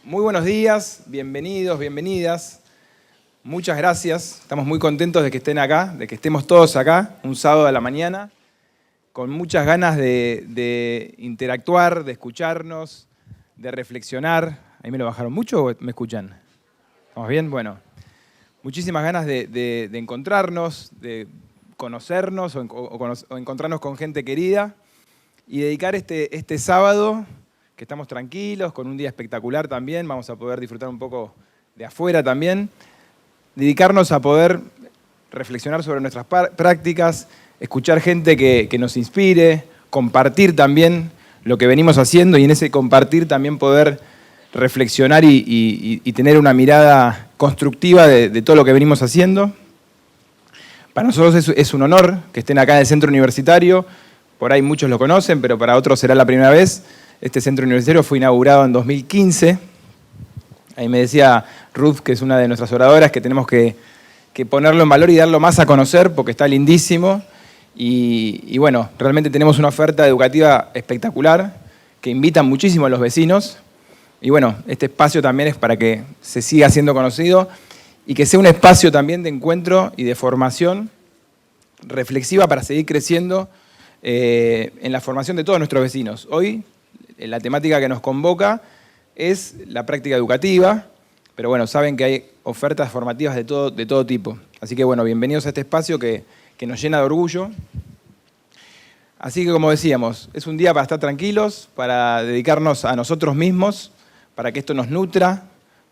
Muy buenos días, bienvenidos, bienvenidas. Muchas gracias. Estamos muy contentos de que estén acá, de que estemos todos acá, un sábado a la mañana, con muchas ganas de interactuar, de escucharnos, de reflexionar. ¿Ahí me lo bajaron mucho o me escuchan? ¿Estamos bien? Bueno, muchísimas ganas de encontrarnos, de conocernos o encontrarnos con gente querida y dedicar este sábado, que estamos tranquilos, con un día espectacular también, vamos a poder disfrutar un poco de afuera también, dedicarnos a poder reflexionar sobre nuestras prácticas, escuchar gente que nos inspire, compartir también lo que venimos haciendo y en ese compartir también poder reflexionar y tener una mirada constructiva de todo lo que venimos haciendo. Para nosotros es un honor que estén acá en el centro universitario, por ahí muchos lo conocen, pero para otros será la primera vez. Este centro universitario fue inaugurado en 2015. Ahí me decía Ruth, que es una de nuestras oradoras, que tenemos que ponerlo en valor y darlo más a conocer porque está lindísimo. Y bueno, realmente tenemos una oferta educativa espectacular que invita muchísimo a los vecinos. Y bueno, este espacio también es para que se siga siendo conocido y que sea un espacio también de encuentro y de formación reflexiva para seguir creciendo en la formación de todos nuestros vecinos. Hoy la temática que nos convoca es la práctica educativa, pero bueno, saben que hay ofertas formativas de todo tipo. Así que bueno, bienvenidos a este espacio que nos llena de orgullo. Así que como decíamos, es un día para estar tranquilos, para dedicarnos a nosotros mismos, para que esto nos nutra,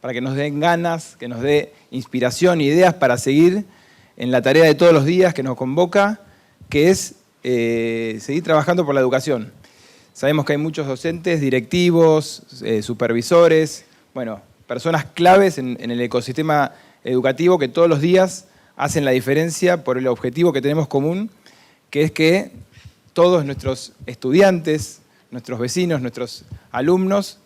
para que nos den ganas, que nos dé inspiración e ideas para seguir en la tarea de todos los días que nos convoca, que es seguir trabajando por la educación. Sabemos que hay muchos docentes, directivos, supervisores, bueno, personas claves en el ecosistema educativo que todos los días hacen la diferencia por el objetivo que tenemos común, que es que todos nuestros estudiantes, nuestros vecinos, nuestros alumnos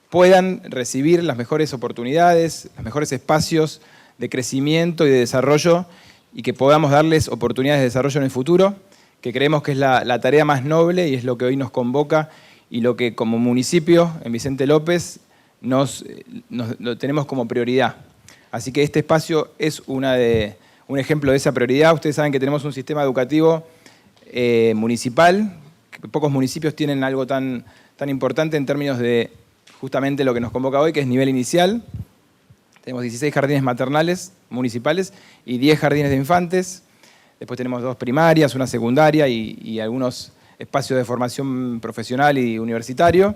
puedan recibir las mejores oportunidades, los mejores espacios de crecimiento y de desarrollo y que podamos darles oportunidades de desarrollo en el futuro, que creemos que es la tarea más noble y es lo que hoy nos convoca y lo que como municipio en Vicente López lo tenemos como prioridad. Así que este espacio es un ejemplo de esa prioridad. Ustedes saben que tenemos un sistema educativo municipal, que pocos municipios tienen algo tan importante en términos de justamente lo que nos convoca hoy, que es nivel inicial. Tenemos 16 jardines maternales municipales y 10 jardines de infantes. Después tenemos 2 primarias, una secundaria y algunos espacios de formación profesional y universitario.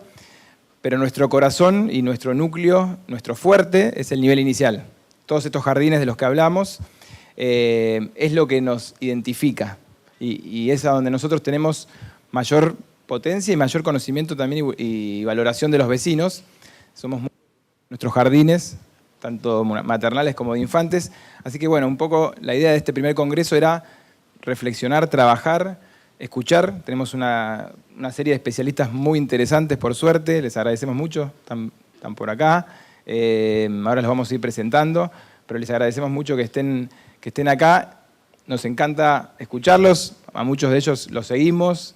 Pero nuestro corazón y nuestro núcleo, nuestro fuerte, es el nivel inicial. Todos estos jardines de los que hablamos es lo que nos identifica y es a donde nosotros tenemos mayor potencia y mayor conocimiento también y valoración de los vecinos. Somos nuestros jardines, tanto maternales como de infantes. Así que bueno, un poco la idea de este primer congreso era reflexionar, trabajar, escuchar. Tenemos una serie de especialistas muy interesantes, por suerte, les agradecemos mucho, están por acá. Ahora los vamos a ir presentando, pero les agradecemos mucho que estén acá. Nos encanta escucharlos, a muchos de ellos los seguimos,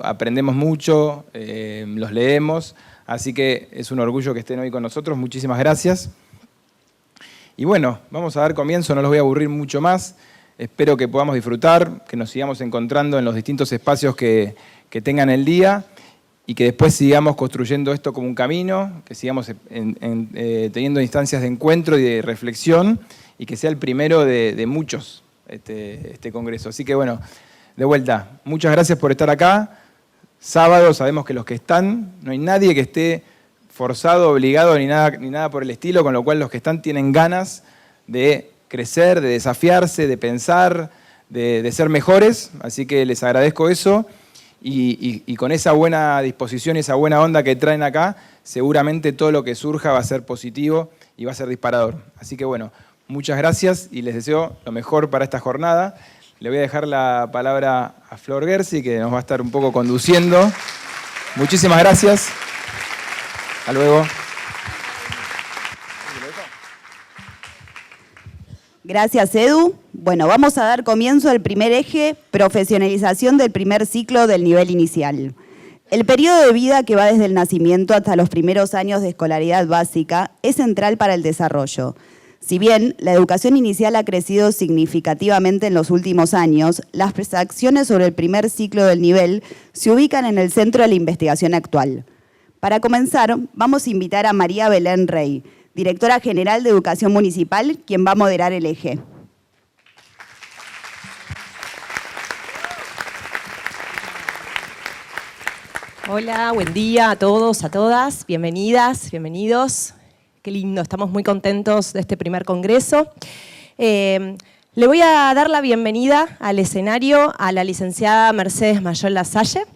aprendemos mucho, los leemos, así que es un orgullo que estén hoy con nosotros. Muchísimas gracias. Y bueno, vamos a dar comienzo, no los voy a aburrir mucho más. Espero que podamos disfrutar, que nos sigamos encontrando en los distintos espacios que tengan el día y que después sigamos construyendo esto como un camino, que sigamos teniendo instancias de encuentro y de reflexión y que sea el primero de muchos este congreso. Así que bueno, de vuelta, muchas gracias por estar acá. Sábado, sabemos que los que están, no hay nadie que esté forzado, obligado, ni nada por el estilo, con lo cual los que están tienen ganas de crecer, de desafiarse, de pensar, de ser mejores, así que les agradezco eso y con esa buena disposición y esa buena onda que traen acá, seguramente todo lo que surja va a ser positivo y va a ser disparador. Así que bueno, muchas gracias y les deseo lo mejor para esta jornada. Le voy a dejar la palabra a Flor Gersi, que nos va a estar un poco conduciendo. Muchísimas gracias. Hasta luego. Gracias, Edu. Bueno, vamos a dar comienzo al primer eje, profesionalización del primer ciclo del nivel inicial. El periodo de vida que va desde el nacimiento hasta los primeros años de escolaridad básica es central para el desarrollo. Si bien la educación inicial ha crecido significativamente en los últimos años, las acciones sobre el primer ciclo del nivel se ubican en el centro de la investigación actual. Para comenzar, vamos a invitar a María Belén Rey, directora general de Educación Municipal, quien va a moderar el eje. Hola, buen día a todos, a todas. Bienvenidas, bienvenidos. Qué lindo, estamos muy contentos de este primer congreso. Le voy a dar la bienvenida al escenario a la licenciada Mercedes Mayol Lasalle.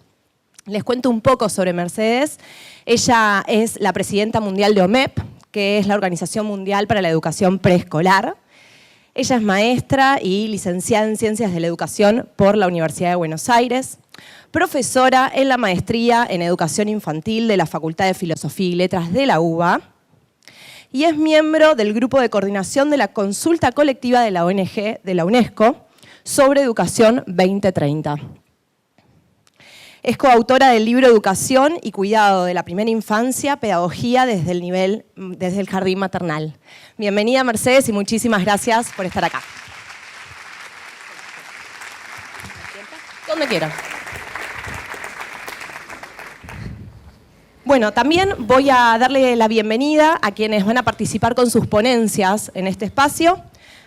Les cuento un poco sobre Mercedes. Ella es la presidenta mundial de OMEP, que es la Organización Mundial para la Educación Preescolar. Ella es maestra y licenciada en Ciencias de la Educación por la Universidad de Buenos Aires, profesora en la maestría en Educación Infantil de la Facultad de Filosofía y Letras de la UBA y es miembro del Grupo de Coordinación de la Consulta Colectiva de la ONG de la UNESCO sobre Educación 2030. Es coautora del libro Educación y Cuidado de la Primera Infancia, Pedagogía desde el jardín maternal. Bienvenida, Mercedes, y muchísimas gracias por estar acá. Donde quiera. Bueno, también voy a darle la bienvenida a quienes van a participar con sus ponencias en este espacio.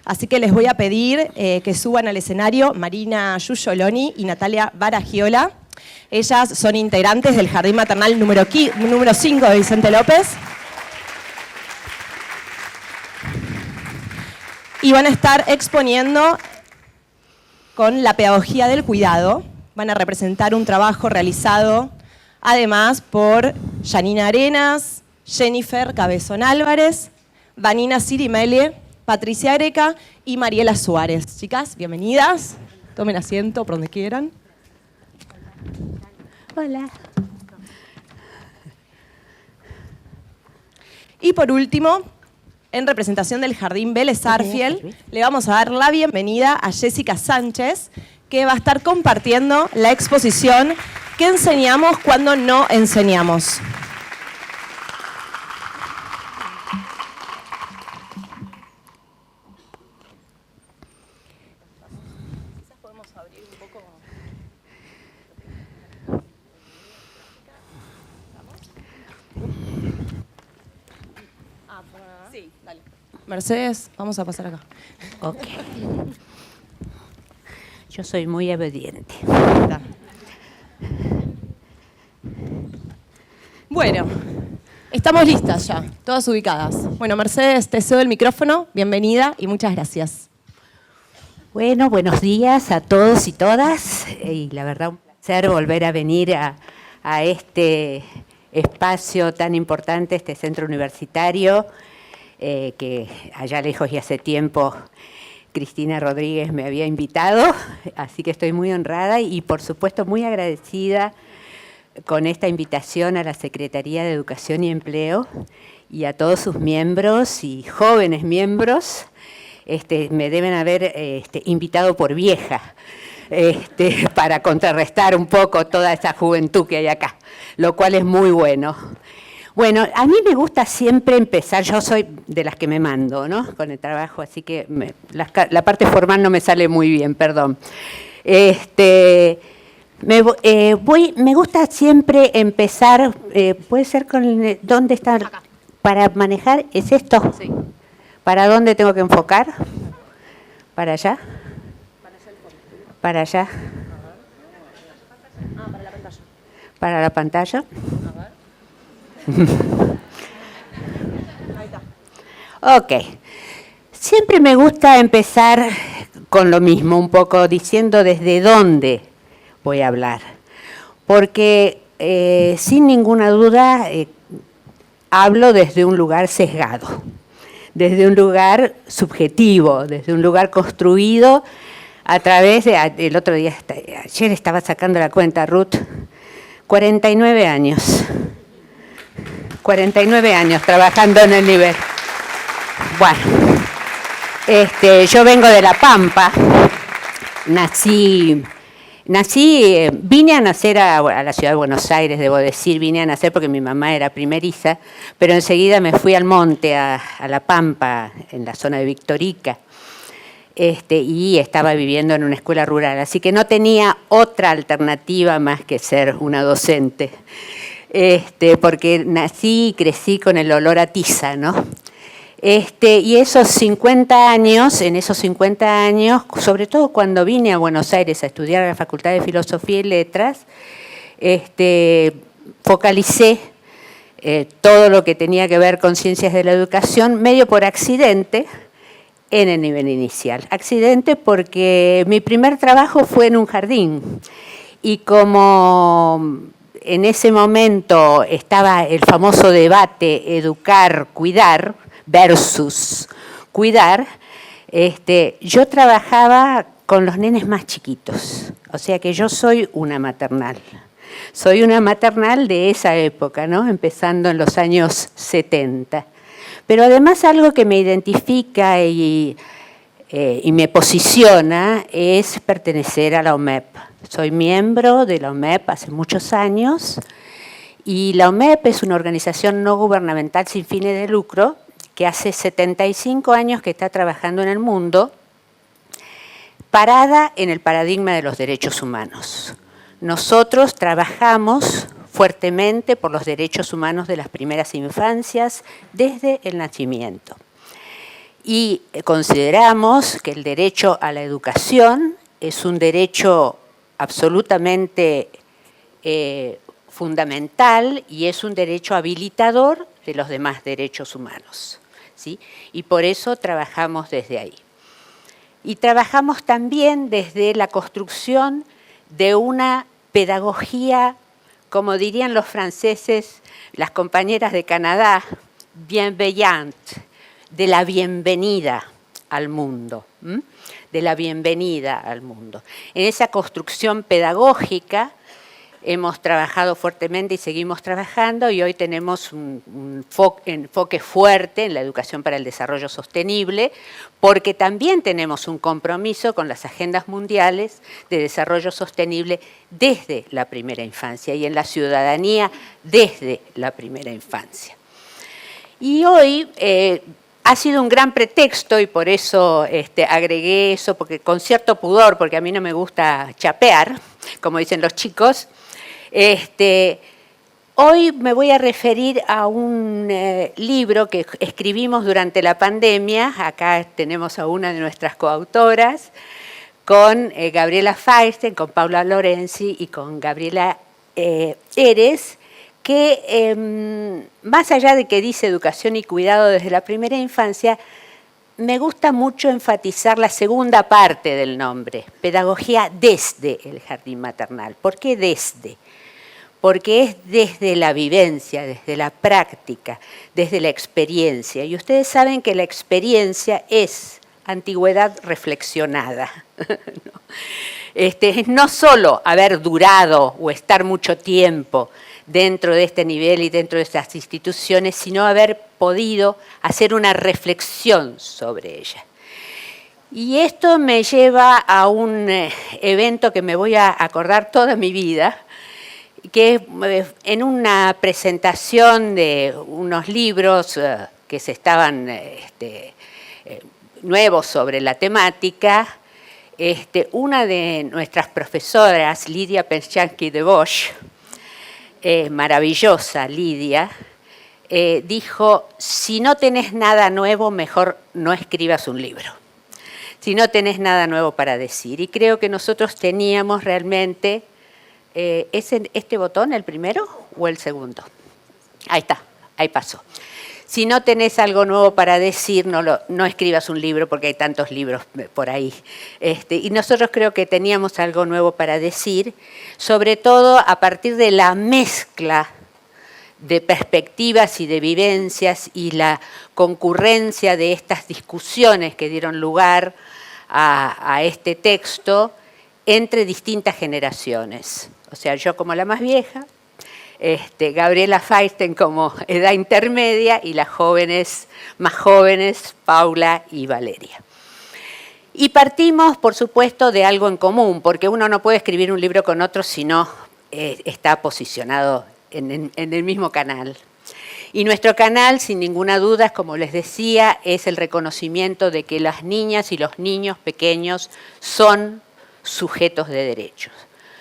Así que les voy a pedir que suban al escenario Marina Giugioloni y Natalia Baragiola. Ellas son integrantes del Jardín Maternal número 5 de Vicente López. Y van a estar exponiendo con la pedagogía del cuidado. Van a representar un trabajo realizado además por Janina Arenas, Jennifer Cabezón Álvarez, Vanina Sirimele, Patricia Areca y Mariela Suárez. Chicas, bienvenidas. Tomen asiento por donde quieran. Hola. Y por último, en representación del Jardín Vélez Sarsfield, le vamos a dar la bienvenida a Jessica Sánchez, que va a estar compartiendo la exposición ¿Qué enseñamos cuando no enseñamos? Quizás podemos abrir un poco. Sí, dale. Mercedes, vamos a pasar acá. Ok. Yo soy muy obediente. Bueno, estamos listas ya, todas ubicadas. Bueno, Mercedes, te cedo el micrófono, bienvenida y muchas gracias. Bueno, buenos días a todos y todas. Y la verdad, un placer volver a venir a este espacio tan importante, este centro universitario, que allá lejos y hace tiempo Cristina Rodríguez me había invitado, así que estoy muy honrada y por supuesto muy agradecida con esta invitación a la Secretaría de Educación y Empleo y a todos sus miembros y jóvenes miembros. Me deben haber invitado por vieja, para contrarrestar un poco toda esa juventud que hay acá, lo cual es muy bueno. Bueno, a mí me gusta siempre empezar, yo soy de las que me mando, ¿no? Con el trabajo, así que la parte formal no me sale muy bien, perdón. Me gusta siempre empezar, puede ser con, ¿dónde está? Acá. Para manejar, ¿es esto? Sí. ¿Para dónde tengo que enfocar? ¿Para allá? ¿Para allá? Para la pantalla. ¿Para la pantalla? Ahí está. Ok. Siempre me gusta empezar con lo mismo, un poco diciendo desde dónde voy a hablar. Porque sin ninguna duda hablo desde un lugar sesgado, desde un lugar subjetivo, desde un lugar construido a través de, el otro día, ayer estaba sacando la cuenta, Ruth, 49 años. 49 años trabajando en el nivel. Bueno, yo vengo de La Pampa, nací Vine a nacer a la ciudad de Buenos Aires, debo decir, vine a nacer porque mi mamá era primeriza, pero enseguida me fui al monte, a La Pampa, en la zona de Victorica, y estaba viviendo en una escuela rural, así que no tenía otra alternativa más que ser una docente, porque nací y crecí con el olor a tiza, ¿no? Y esos 50 años, en esos 50 años, sobre todo cuando vine a Buenos Aires a estudiar a la Facultad de Filosofía y Letras, focalicé todo lo que tenía que ver con ciencias de la educación, medio por accidente, en el nivel inicial. Accidente porque mi primer trabajo fue en un jardín, y como en ese momento estaba el famoso debate educar, cuidar, versus cuidar, yo trabajaba con los nenes más chiquitos, o sea que yo soy una maternal. Soy una maternal de esa época, ¿no? Empezando en los años 70. Pero además algo que me identifica y me posiciona es pertenecer a la OMEP. Soy miembro de la OMEP hace muchos años, y la OMEP es una organización no gubernamental sin fines de lucro que hace 75 años que está trabajando en el mundo, parada en el paradigma de los derechos humanos. Nosotros trabajamos fuertemente por los derechos humanos de las primeras infancias desde el nacimiento. Y consideramos que el derecho a la educación es un derecho absolutamente fundamental y es un derecho habilitador de los demás derechos humanos, ¿sí? Y por eso trabajamos desde ahí. Y trabajamos también desde la construcción de una pedagogía, como dirían los franceses, las compañeras de Canadá, bienveillante, de la bienvenida al mundo, de la bienvenida al mundo. En esa construcción pedagógica hemos trabajado fuertemente y seguimos trabajando, y hoy tenemos un enfoque fuerte en la educación para el desarrollo sostenible, porque también tenemos un compromiso con las agendas mundiales de desarrollo sostenible desde la primera infancia y en la ciudadanía desde la primera infancia. Y hoy ha sido un gran pretexto, y por eso agregué eso, porque con cierto pudor, porque a mí no me gusta chapear, como dicen los chicos. Hoy me voy a referir a un libro que escribimos durante la pandemia. Acá tenemos a una de nuestras coautoras, con Gabriela Feinstein, con Paula Lorenzi y con Gabriela Eres, que más allá de que dice educación y cuidado desde la primera infancia, me gusta mucho enfatizar la segunda parte del nombre, pedagogía desde el jardín maternal. ¿Por qué desde? Porque es desde la vivencia, desde la práctica, desde la experiencia. Y ustedes saben que la experiencia es antigüedad reflexionada. No solo haber durado o estar mucho tiempo dentro de este nivel y dentro de estas instituciones, sino haber podido hacer una reflexión sobre ella. Y esto me lleva a un evento que me voy a acordar toda mi vida, que en una presentación de unos libros que se estaban nuevos sobre la temática, una de nuestras profesoras, Lidia Penchansky de Bosch, maravillosa Lidia, dijo: si no tenés nada nuevo, mejor no escribas un libro. Si no tenés nada nuevo para decir. Y creo que nosotros teníamos realmente... ¿Es este botón el primero o el segundo? Ahí está, ahí pasó. Si no tenés algo nuevo para decir, no escribas un libro, porque hay tantos libros por ahí. Y nosotros creo que teníamos algo nuevo para decir, sobre todo a partir de la mezcla de perspectivas y de vivencias y la concurrencia de estas discusiones que dieron lugar a este texto entre distintas generaciones. O sea, yo como la más vieja, Gabriela Feinstein como edad intermedia y las jóvenes, más jóvenes, Paula y Valeria. Y partimos, por supuesto, de algo en común, porque uno no puede escribir un libro con otro si no está posicionado en el mismo canal. Y nuestro canal, sin ninguna duda, como les decía, es el reconocimiento de que las niñas y los niños pequeños son sujetos de derechos,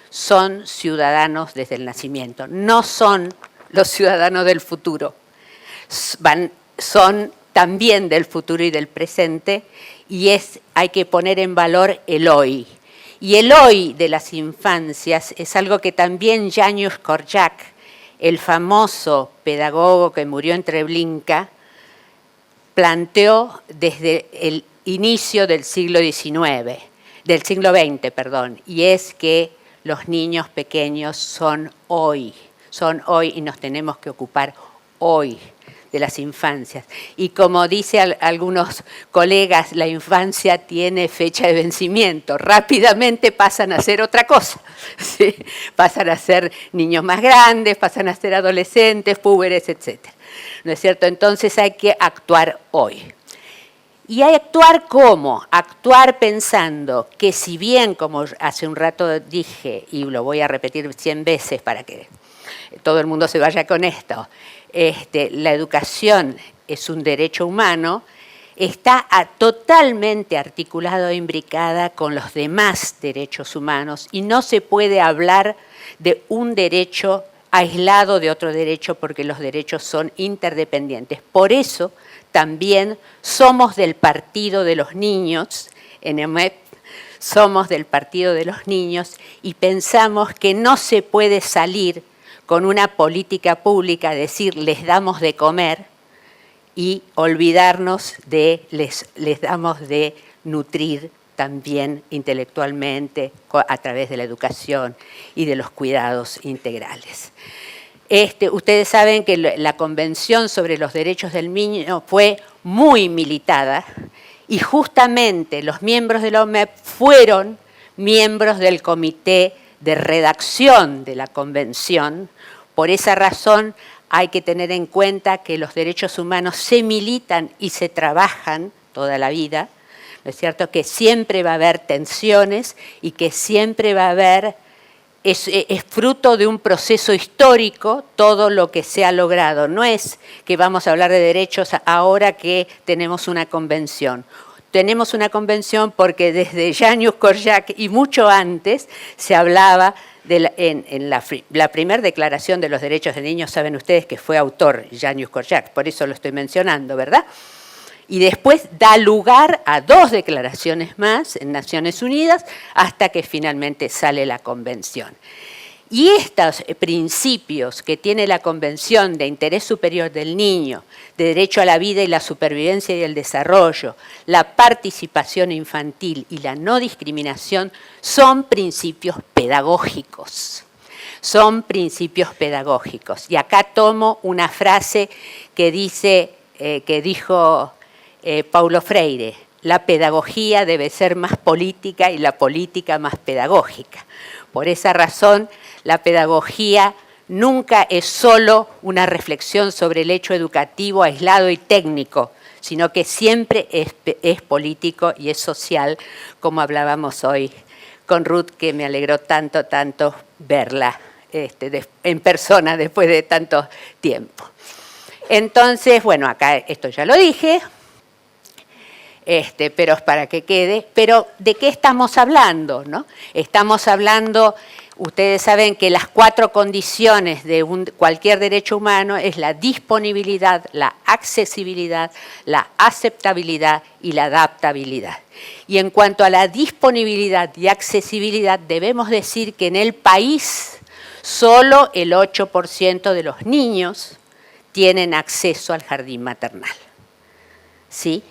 son ciudadanos desde el nacimiento, no son los ciudadanos del futuro, son también del futuro y del presente, y hay que poner en valor el hoy. Y el hoy de las infancias es algo que también Janusz Korczak, el famoso pedagogo que murió en Treblinka, planteó desde el inicio del siglo XIX, del siglo XX, perdón, y es que los niños pequeños son hoy y nos tenemos que ocupar hoy de las infancias. Y como dicen algunos colegas, la infancia tiene fecha de vencimiento, rápidamente pasan a ser otra cosa, ¿sí? Pasan a ser niños más grandes, pasan a ser adolescentes, púberes, etc. ¿No es cierto? Entonces hay que actuar hoy. ¿Y hay actuar cómo? Actuar pensando que si bien, como hace un rato dije, y lo voy a repetir 100 veces para que todo el mundo se vaya con esto, la educación es un derecho humano, está totalmente articulado e imbricada con los demás derechos humanos y no se puede hablar de un derecho aislado de otro derecho porque los derechos son interdependientes. Por eso también somos del Partido de los Niños, en EMEP, somos del Partido de los Niños y pensamos que no se puede salir con una política pública, decir, les damos de comer y olvidarnos de, les damos de nutrir también intelectualmente a través de la educación y de los cuidados integrales. Ustedes saben que la Convención sobre los Derechos del Niño fue muy militada y justamente los miembros de la OMEP fueron miembros del comité de redacción de la Convención. Por esa razón hay que tener en cuenta que los derechos humanos se militan y se trabajan toda la vida, ¿no es cierto? Que siempre va a haber tensiones y que siempre va a haber, es fruto de un proceso histórico todo lo que se ha logrado. No es que vamos a hablar de derechos ahora que tenemos una convención. Tenemos una convención porque desde Janusz Korczak y mucho antes se hablaba en la primera declaración de los derechos del niño, saben ustedes que fue autor Janusz Korczak, por eso lo estoy mencionando, ¿verdad? Y después da lugar a 2 declaraciones más en Naciones Unidas hasta que finalmente sale la convención. Y estos principios que tiene la Convención de Interés Superior del Niño, de derecho a la vida y la supervivencia y el desarrollo, la participación infantil y la no discriminación, son principios pedagógicos. Son principios pedagógicos. Y acá tomo una frase que dijo Paulo Freire: la pedagogía debe ser más política y la política más pedagógica. Por esa razón, la pedagogía nunca es solo una reflexión sobre el hecho educativo aislado y técnico, sino que siempre es político y es social, como hablábamos hoy con Ruth, que me alegró tanto verla en persona después de tanto tiempo. Entonces, bueno, acá esto ya lo dije, pero es para que quede. Pero, ¿de qué estamos hablando, no? Estamos hablando, ustedes saben que las 4 condiciones de cualquier derecho humano es la disponibilidad, la accesibilidad, la aceptabilidad y la adaptabilidad. Y en cuanto a la disponibilidad y accesibilidad, debemos decir que en el país solo el 8% de los niños tienen acceso al jardín maternal, ¿sí?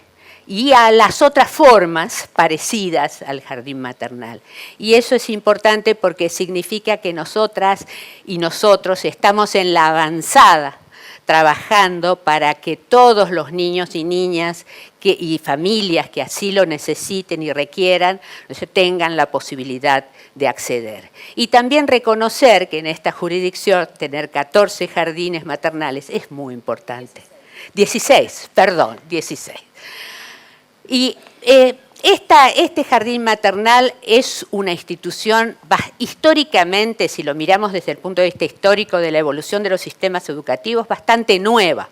Y a las otras formas parecidas al jardín maternal. Y eso es importante porque significa que nosotras y nosotros estamos en la avanzada, trabajando para que todos los niños y niñas y familias que así lo necesiten y requieran tengan la posibilidad de acceder. Y también reconocer que en esta jurisdicción tener 14 jardines maternales es muy importante. 16. Y Este jardín maternal es una institución históricamente, si lo miramos desde el punto de vista histórico de la evolución de los sistemas educativos, bastante nueva.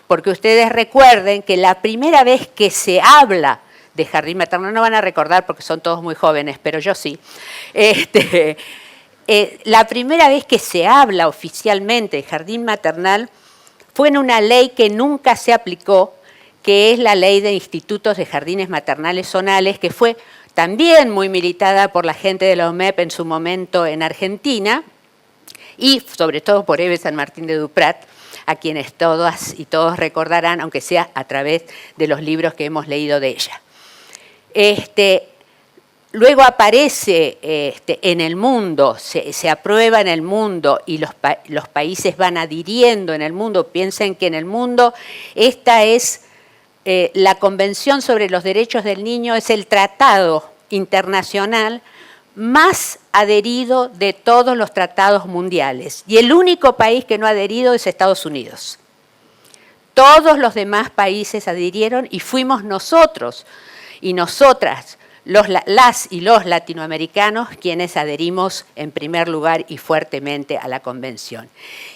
Porque ustedes recuerden que la primera vez que se habla de jardín maternal, no van a recordar porque son todos muy jóvenes, pero yo sí, la primera vez que se habla oficialmente de jardín maternal fue en una ley que nunca se aplicó, que es la Ley de Institutos de Jardines Maternales Zonales, que fue también muy militada por la gente de la OMEP en su momento en Argentina, y sobre todo por Eve San Martín de Duprat, a quienes todas y todos recordarán, aunque sea a través de los libros que hemos leído de ella. Luego aparece en el mundo, se aprueba en el mundo y los países van adhiriendo en el mundo. Piensen que en el mundo esta es la Convención sobre los Derechos del Niño, es el tratado internacional más adherido de todos los tratados mundiales. Y el único país que no ha adherido es Estados Unidos. Todos los demás países adhirieron y fuimos nosotros y nosotras, las y los latinoamericanos, quienes adherimos en primer lugar y fuertemente a la Convención.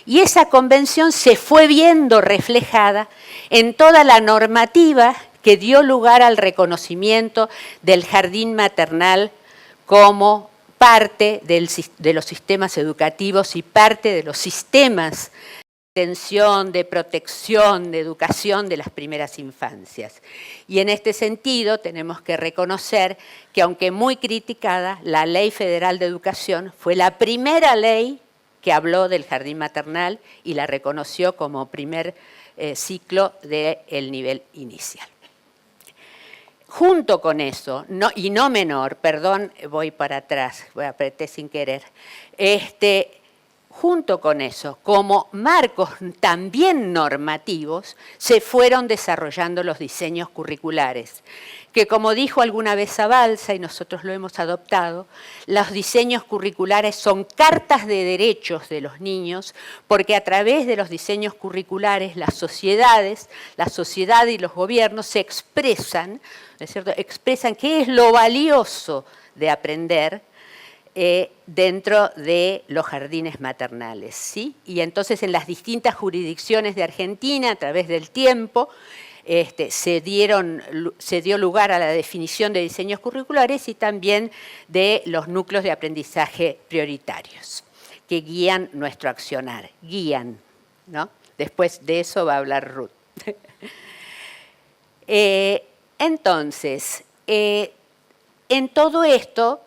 Y esa Convención se fue viendo reflejada en toda la normativa que dio lugar al reconocimiento del jardín maternal como parte de los sistemas educativos y parte de los sistemas de atención, de protección, de educación de las primeras infancias. Y en este sentido tenemos que reconocer que, aunque muy criticada, la Ley Federal de Educación fue la primera ley que habló del jardín maternal y la reconoció como primer ciclo del nivel inicial. Junto con eso, y no menor, perdón, voy para atrás, apreté sin querer, junto con eso, como marcos también normativos, se fueron desarrollando los diseños curriculares, que como dijo alguna vez Zabalza, y nosotros lo hemos adoptado, los diseños curriculares son cartas de derechos de los niños, porque a través de los diseños curriculares la sociedad y los gobiernos se expresan, ¿no es cierto?, expresan qué es lo valioso de aprender dentro de los jardines maternales, ¿sí? Y entonces en las distintas jurisdicciones de Argentina, a través del tiempo, se dio lugar a la definición de diseños curriculares y también de los núcleos de aprendizaje prioritarios, que guían nuestro accionar, guían, ¿no? Después de eso va a hablar Ruth. Entonces, en todo esto,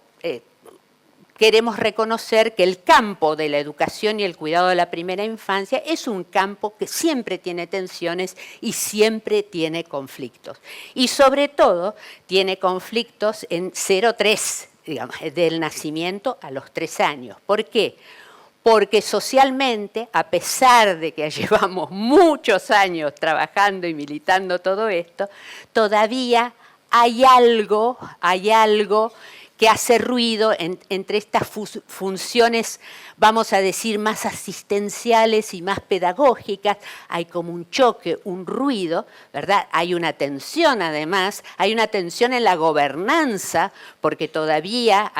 queremos reconocer que el campo de la educación y el cuidado de la primera infancia es un campo que siempre tiene tensiones y siempre tiene conflictos. Y sobre todo tiene conflictos en 0-3, digamos, del nacimiento a los 3 años. ¿Por qué? Porque socialmente, a pesar de que llevamos muchos años trabajando y militando todo esto, todavía hay algo que hace ruido entre estas funciones, vamos a decir, más asistenciales y más pedagógicas. Hay como un choque, un ruido, ¿verdad? Hay una tensión además, hay una tensión en la gobernanza, porque todavía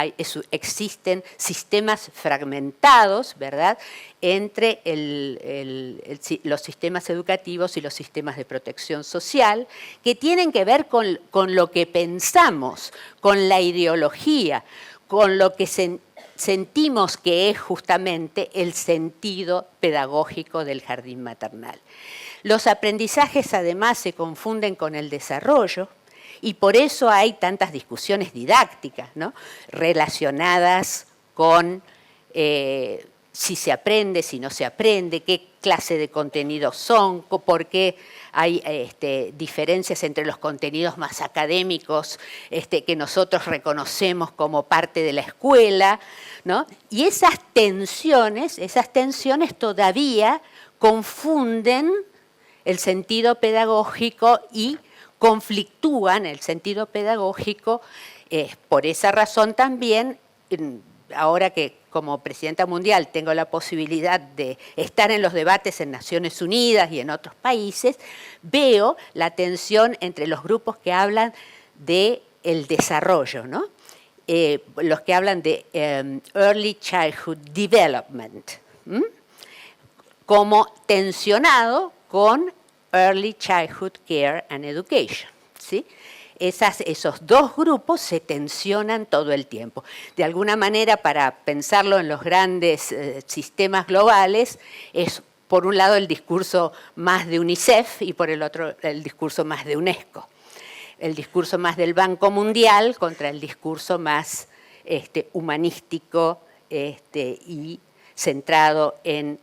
existen sistemas fragmentados, ¿verdad?, entre los sistemas educativos y los sistemas de protección social, que tienen que ver con lo que pensamos, con la ideología, con lo que sentimos que es justamente el sentido pedagógico del jardín maternal. Los aprendizajes además se confunden con el desarrollo y por eso hay tantas discusiones didácticas, ¿no?, relacionadas con si se aprende, si no se aprende, qué clase de contenidos son, por qué hay diferencias entre los contenidos más académicos que nosotros reconocemos como parte de la escuela, ¿no? Y esas tensiones todavía confunden el sentido pedagógico y conflictúan el sentido pedagógico. Por esa razón también, ahora que como presidenta mundial tengo la posibilidad de estar en los debates en Naciones Unidas y en otros países, veo la tensión entre los grupos que hablan de el desarrollo, ¿no? Los que hablan de Early Childhood Development, como tensionado con Early Childhood Care and Education, ¿sí? Esos dos grupos se tensionan todo el tiempo. De alguna manera, para pensarlo en los grandes sistemas globales, es por un lado el discurso más de UNICEF y por el otro el discurso más de UNESCO. El discurso más del Banco Mundial contra el discurso más humanístico y centrado en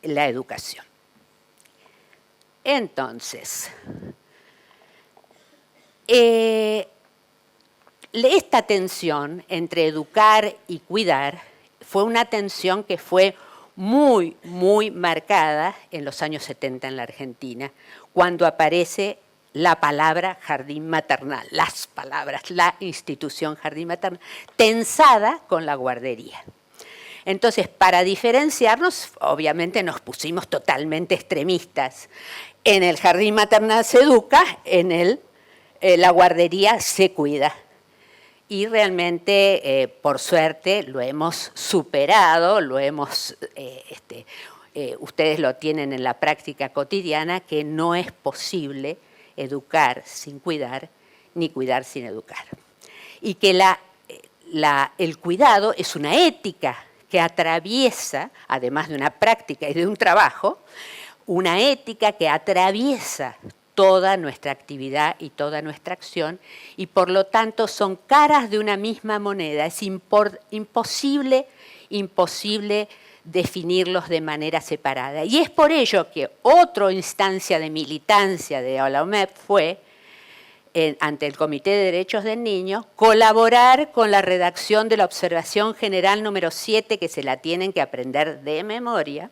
la educación. Entonces, esta tensión entre educar y cuidar fue una tensión que fue muy, muy marcada en los años 70 en la Argentina, cuando aparece la palabra jardín maternal, las palabras, la institución jardín maternal, tensada con la guardería. Entonces, para diferenciarnos, obviamente nos pusimos totalmente extremistas. En el jardín maternal se educa, en la guardería se cuida. Y realmente, por suerte, lo hemos superado, ustedes lo tienen en la práctica cotidiana, que no es posible educar sin cuidar, ni cuidar sin educar. Y que el cuidado es una ética que atraviesa, además de una práctica y de un trabajo, una ética que atraviesa toda nuestra actividad y toda nuestra acción, y por lo tanto son caras de una misma moneda. Es imposible definirlos de manera separada. Y es por ello que otra instancia de militancia de la OMEP fue, ante el Comité de Derechos del Niño, colaborar con la redacción de la Observación General número 7, que se la tienen que aprender de memoria.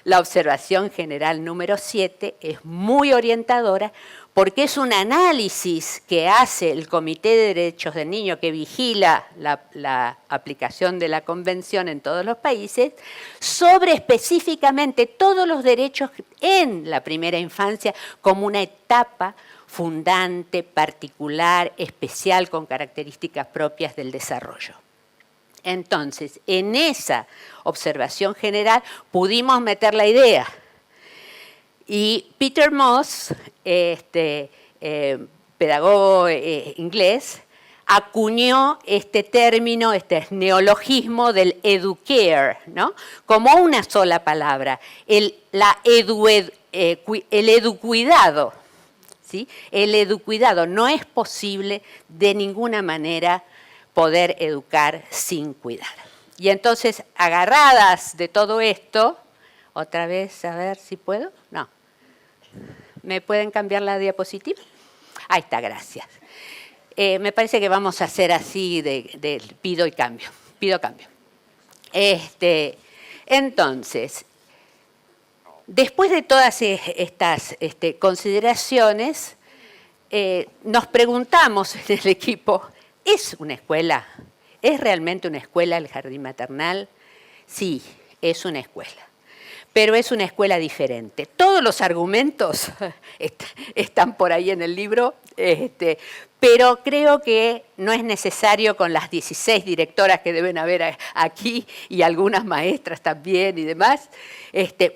La Observación General número 7 es muy orientadora porque es un análisis que hace el Comité de Derechos del Niño, que vigila la aplicación de la Convención en todos los países, sobre específicamente todos los derechos en la primera infancia como una etapa fundante, particular, especial, con características propias del desarrollo. Entonces, en esa observación general pudimos meter la idea. Y Peter Moss, pedagogo inglés, acuñó este término, este neologismo del educare, ¿no? Como una sola palabra, el educuidado. ¿Sí? El educuidado. No es posible de ninguna manera poder educar sin cuidar. Y entonces, agarradas de todo esto, otra vez, a ver si puedo, no. ¿Me pueden cambiar la diapositiva? Ahí está, gracias. Me parece que vamos a hacer así de pido y cambio, pido cambio. Entonces, después de todas estas consideraciones, nos preguntamos en el equipo, ¿es una escuela? ¿Es realmente una escuela el jardín maternal? Sí, es una escuela. Pero es una escuela diferente. Todos los argumentos están por ahí en el libro, pero creo que no es necesario, con las 16 directoras que deben haber aquí y algunas maestras también y demás,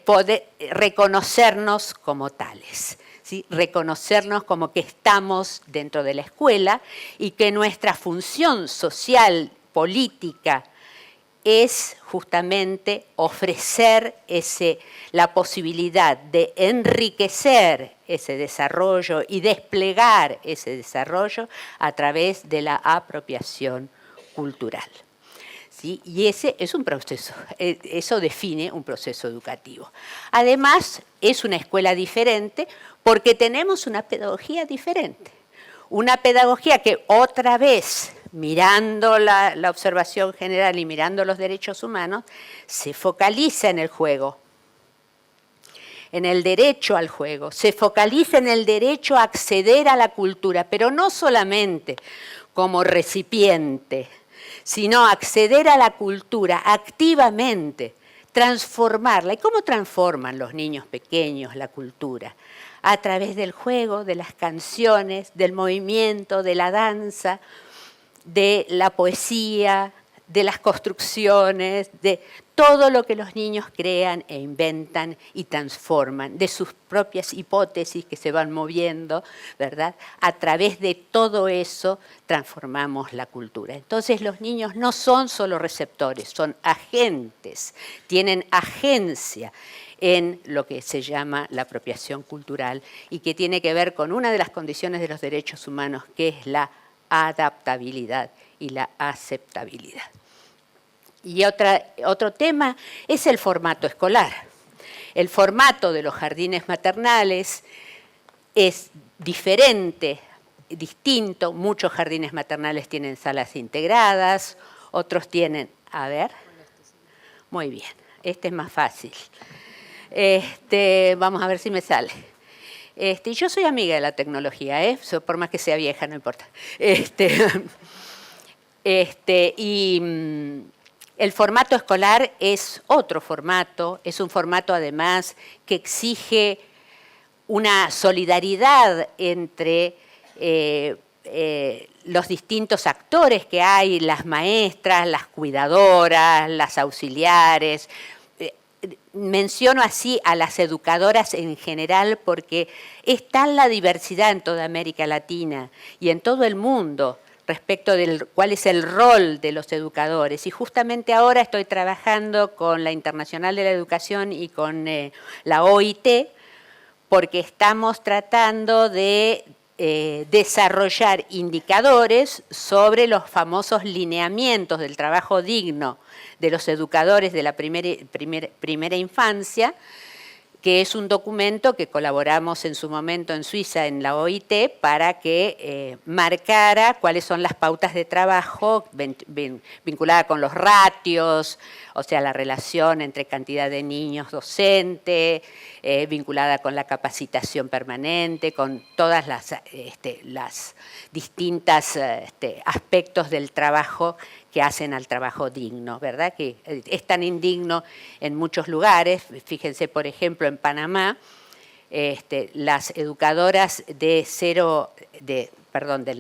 poder reconocernos como tales. ¿Sí? Reconocernos como que estamos dentro de la escuela y que nuestra función social, política, es justamente ofrecer la posibilidad de enriquecer ese desarrollo y desplegar ese desarrollo a través de la apropiación cultural. ¿Sí? Y ese es un proceso, eso define un proceso educativo. Además, es una escuela diferente porque tenemos una pedagogía diferente. Una pedagogía que otra vez, mirando la observación general y mirando los derechos humanos, se focaliza en el juego, en el derecho al juego, se focaliza en el derecho a acceder a la cultura, pero no solamente como recipiente, sino acceder a la cultura activamente, transformarla. ¿Y cómo transforman los niños pequeños la cultura? a través del juego, de las canciones, del movimiento, de la danza, de la poesía, de las construcciones, de todo lo que los niños crean e inventan y transforman, de sus propias hipótesis que se van moviendo, ¿verdad? A través de todo eso transformamos la cultura. Entonces los niños no son solo receptores, son agentes, tienen agencia en lo que se llama la apropiación cultural y que tiene que ver con una de las condiciones de los derechos humanos, que es la adaptabilidad y la aceptabilidad. Y otro tema es el formato escolar. El formato de los jardines maternales es diferente, distinto. Muchos jardines maternales tienen salas integradas, otros tienen... A ver. Muy bien, este es más fácil. Vamos a ver si me sale. Yo soy amiga de la tecnología, por más que sea vieja, no importa. El formato escolar es otro formato, es un formato además que exige una solidaridad entre los distintos actores que hay, las maestras, las cuidadoras, las auxiliares. Menciono así a las educadoras en general porque es tal la diversidad en toda América Latina y en todo el mundo respecto de cuál es el rol de los educadores. Y justamente ahora estoy trabajando con la Internacional de la Educación y con la OIT, porque estamos tratando de desarrollar indicadores sobre los famosos lineamientos del trabajo digno de los educadores de la primera infancia, que es un documento que colaboramos en su momento en Suiza, en la OIT, para que marcara cuáles son las pautas de trabajo vinculadas con los ratios, o sea, la relación entre cantidad de niños docente, vinculada con la capacitación permanente, con todas las distintas aspectos del trabajo que hacen al trabajo digno, ¿verdad? Que es tan indigno en muchos lugares. Fíjense, por ejemplo, en Panamá, las educadoras del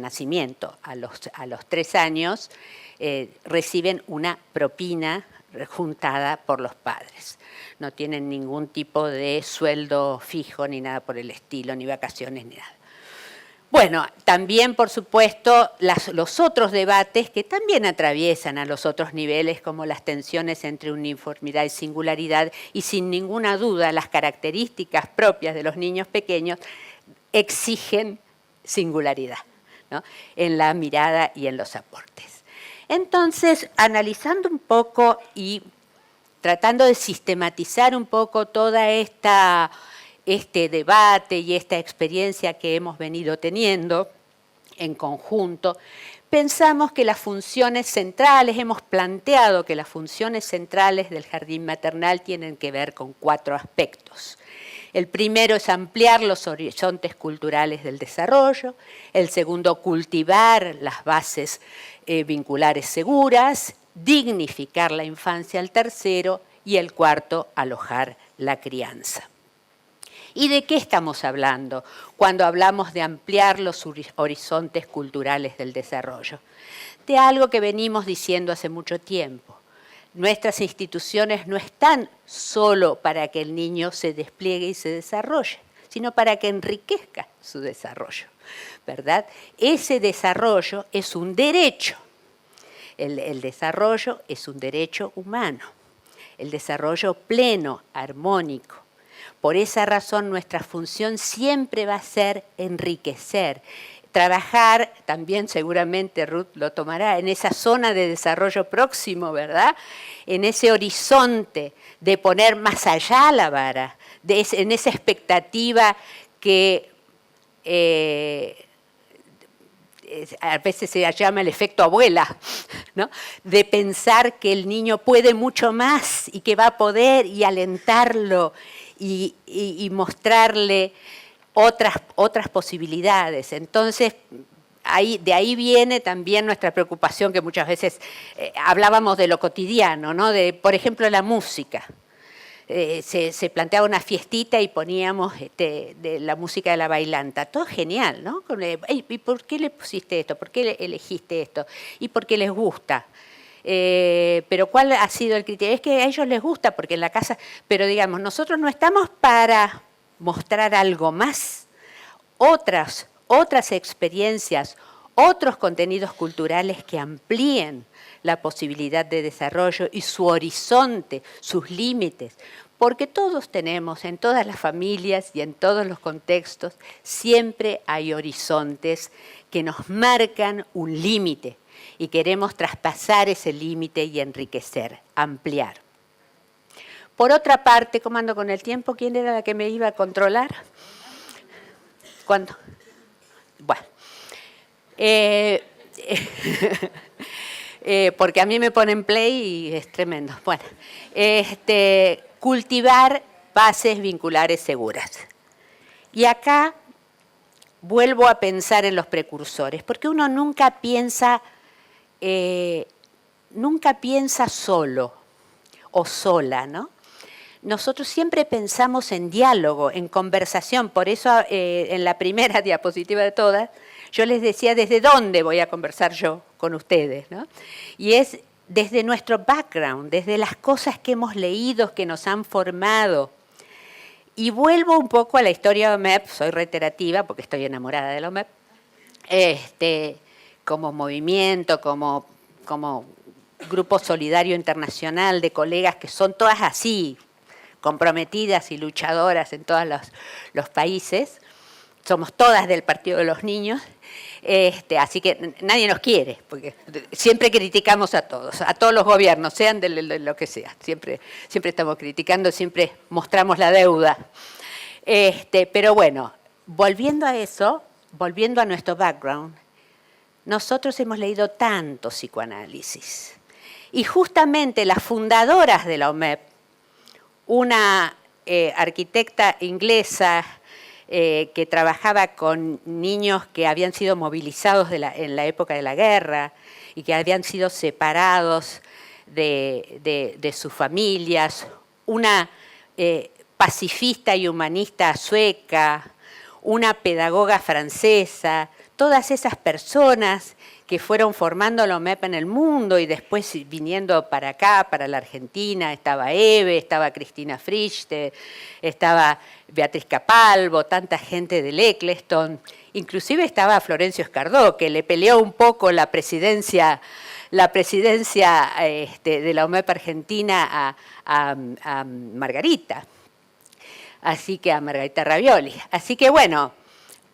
nacimiento a los 3 años reciben una propina juntada por los padres. No tienen ningún tipo de sueldo fijo ni nada por el estilo, ni vacaciones ni nada. Bueno, también, por supuesto, los otros debates que también atraviesan a los otros niveles, como las tensiones entre uniformidad y singularidad, y sin ninguna duda las características propias de los niños pequeños exigen singularidad, ¿no? En la mirada y en los aportes. Entonces, analizando un poco y tratando de sistematizar un poco toda este debate y esta experiencia que hemos venido teniendo en conjunto, pensamos que las funciones centrales, hemos planteado que las funciones centrales del jardín maternal tienen que ver con 4 aspectos. El primero es ampliar los horizontes culturales del desarrollo, el segundo, cultivar las bases vinculares seguras, dignificar la infancia, el tercero, y el cuarto, alojar la crianza. ¿Y de qué estamos hablando cuando hablamos de ampliar los horizontes culturales del desarrollo? De algo que venimos diciendo hace mucho tiempo. Nuestras instituciones no están solo para que el niño se despliegue y se desarrolle, sino para que enriquezca su desarrollo, ¿verdad? Ese desarrollo es un derecho. El desarrollo es un derecho humano. El desarrollo pleno, armónico. Por esa razón, nuestra función siempre va a ser enriquecer, trabajar, también seguramente Ruth lo tomará, en esa zona de desarrollo próximo, ¿verdad? En ese horizonte de poner más allá la vara, en esa expectativa que a veces se llama el efecto abuela, ¿no? De pensar que el niño puede mucho más y que va a poder, y alentarlo y mostrarle otras posibilidades. Entonces, de ahí viene también nuestra preocupación, que muchas veces hablábamos de lo cotidiano, ¿no? De, por ejemplo, la música. se planteaba una fiestita y poníamos de la música de la bailanta. Todo genial, ¿no? ¿Y por qué le pusiste esto? ¿Por qué elegiste esto? ¿Y por qué les gusta? Pero ¿cuál ha sido el criterio? Es que a ellos les gusta porque en la casa... Pero digamos, nosotros no estamos para mostrar algo más. Otras experiencias, otros contenidos culturales que amplíen la posibilidad de desarrollo y su horizonte, sus límites, porque todos tenemos, en todas las familias y en todos los contextos, siempre hay horizontes que nos marcan un límite y queremos traspasar ese límite y enriquecer, ampliar. Por otra parte, ¿cómo ando con el tiempo? ¿Quién era la que me iba a controlar? ¿Cuándo? Bueno. Porque a mí me ponen play y es tremendo. Bueno, cultivar bases vinculares seguras. Y acá vuelvo a pensar en los precursores, porque uno nunca piensa solo o sola, ¿no? Nosotros siempre pensamos en diálogo, en conversación. Por eso en la primera diapositiva de todas, yo les decía desde dónde voy a conversar yo con ustedes, ¿no? Y es desde nuestro background, desde las cosas que hemos leído, que nos han formado. Y vuelvo un poco a la historia de OMEP, soy reiterativa porque estoy enamorada de la OMEP, como movimiento, como grupo solidario internacional de colegas que son todas así, comprometidas y luchadoras en todos los países. Somos todas del Partido de los Niños, así que nadie nos quiere, porque siempre criticamos a todos los gobiernos, sean de lo que sea. Siempre estamos criticando, siempre mostramos la deuda. Pero bueno, volviendo a eso, volviendo a nuestro background, nosotros hemos leído tanto psicoanálisis. Y justamente las fundadoras de la OMEP, una arquitecta inglesa que trabajaba con niños que habían sido movilizados en la época de la guerra y que habían sido separados de sus familias, una pacifista y humanista sueca, una pedagoga francesa, todas esas personas que fueron formando la OMEP en el mundo y después viniendo para acá, para la Argentina, estaba Eve, estaba Cristina Frichte, estaba Beatriz Capalvo, tanta gente del Eccleston, inclusive estaba Florencio Escardó, que le peleó un poco la presidencia de la OMEP Argentina a Margarita, así que a Margarita Ravioli. Así que bueno,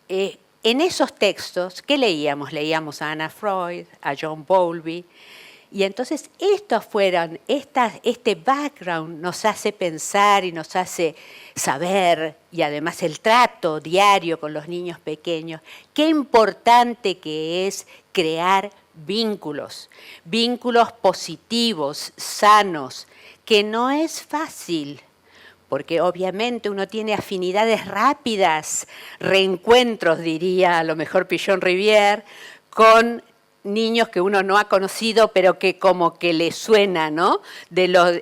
en esos textos, ¿qué leíamos? Leíamos a Anna Freud, a John Bowlby, y entonces este background nos hace pensar y nos hace saber, y además el trato diario con los niños pequeños, qué importante que es crear vínculos positivos, sanos, que no es fácil, porque obviamente uno tiene afinidades rápidas, reencuentros, diría a lo mejor Pichon Rivière, con niños que uno no ha conocido, pero que como que le suena, ¿no? De los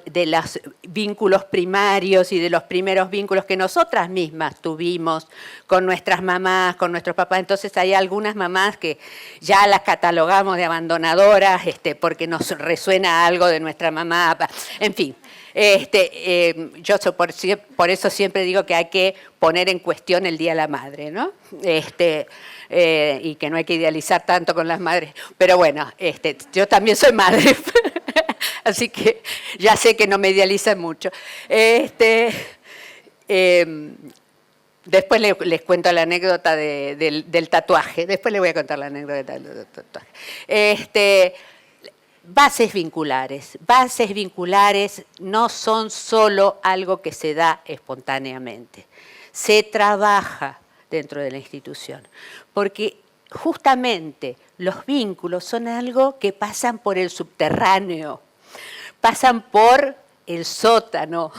vínculos primarios y de los primeros vínculos que nosotras mismas tuvimos con nuestras mamás, con nuestros papás. Entonces hay algunas mamás que ya las catalogamos de abandonadoras porque nos resuena algo de nuestra mamá. En fin. Yo por eso siempre digo que hay que poner en cuestión el Día de la Madre, ¿no? Y que no hay que idealizar tanto con las madres. Pero bueno, yo también soy madre, así que ya sé que no me idealizan mucho. Después les cuento la anécdota del tatuaje. Después les voy a contar la anécdota del tatuaje. Bases vinculares no son solo algo que se da espontáneamente, se trabaja dentro de la institución, porque justamente los vínculos son algo que pasan por el subterráneo, pasan por el sótano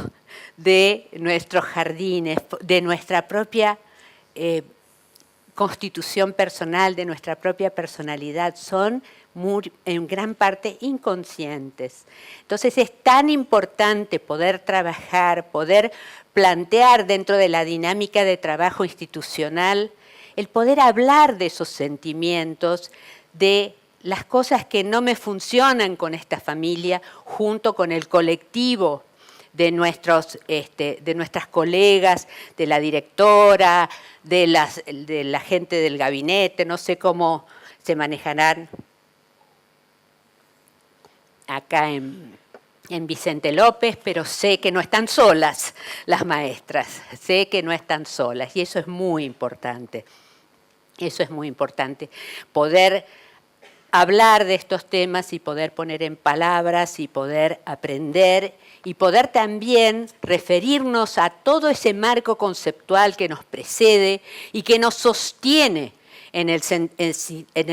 de nuestros jardines, de nuestra propia constitución personal, de nuestra propia personalidad, son en gran parte inconscientes. Entonces es tan importante poder trabajar, poder plantear dentro de la dinámica de trabajo institucional, el poder hablar de esos sentimientos, de las cosas que no me funcionan con esta familia, junto con el colectivo de nuestras colegas, de la directora, de la gente del gabinete, no sé cómo se manejarán acá en Vicente López, pero sé que no están solas las maestras, sé que no están solas, y eso es muy importante. Eso es muy importante, poder hablar de estos temas y poder poner en palabras y poder aprender y poder también referirnos a todo ese marco conceptual que nos precede y que nos sostiene en el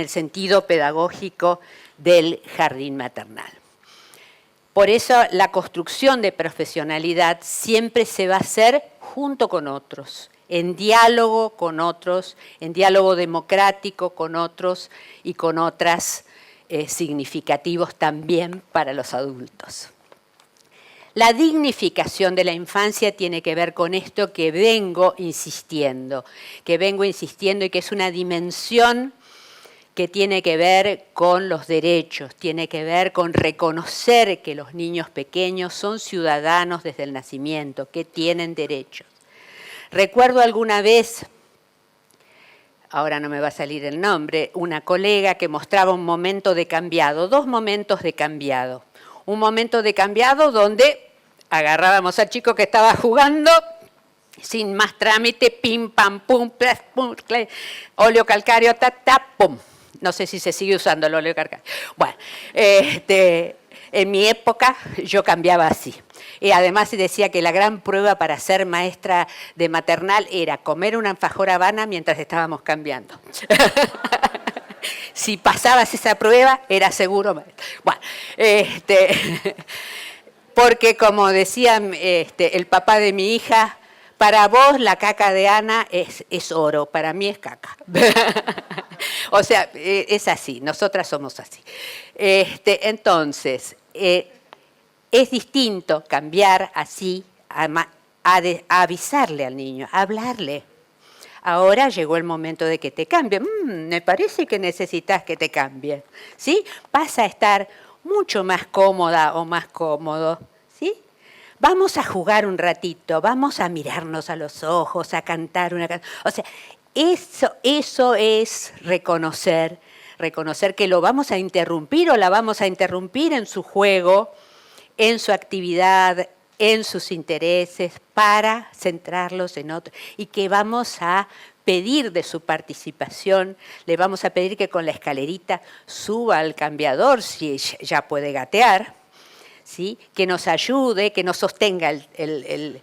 sentido pedagógico del jardín maternal. Por eso la construcción de profesionalidad siempre se va a hacer junto con otros, en diálogo con otros, en diálogo democrático con otros y con otras significativos también para los adultos. La dignificación de la infancia tiene que ver con esto que vengo insistiendo y que es una dimensión que tiene que ver con los derechos, tiene que ver con reconocer que los niños pequeños son ciudadanos desde el nacimiento, que tienen derechos. Recuerdo alguna vez, ahora no me va a salir el nombre, una colega que mostraba un momento de cambiado, 2 momentos de cambiado. Un momento de cambiado donde agarrábamos al chico que estaba jugando, sin más trámite, pim, pam, pum, pum, óleo calcáreo, pum. No sé si se sigue usando el óleo calcáreo. Bueno, en mi época yo cambiaba así. Y además decía que la gran prueba para ser maestra de maternal era comer una alfajor Habana mientras estábamos cambiando. Si pasabas esa prueba, era seguro. Bueno, porque como decía el papá de mi hija, para vos la caca de Ana es oro, para mí es caca. O sea, es así, nosotras somos así. Entonces, es distinto cambiar así, a avisarle al niño, a hablarle. Ahora llegó el momento de que te cambie. Me parece que necesitas que te cambie. ¿Sí? Vas a estar mucho más cómoda o más cómodo. ¿Sí? Vamos a jugar un ratito, vamos a mirarnos a los ojos, a cantar una canción. O sea, eso es reconocer que lo vamos a interrumpir o la vamos a interrumpir en su juego, en su actividad, en sus intereses, para centrarlos en otro, y que vamos a pedir de su participación, le vamos a pedir que con la escalerita suba al cambiador si ya puede gatear, ¿sí? Que nos ayude, que nos sostenga el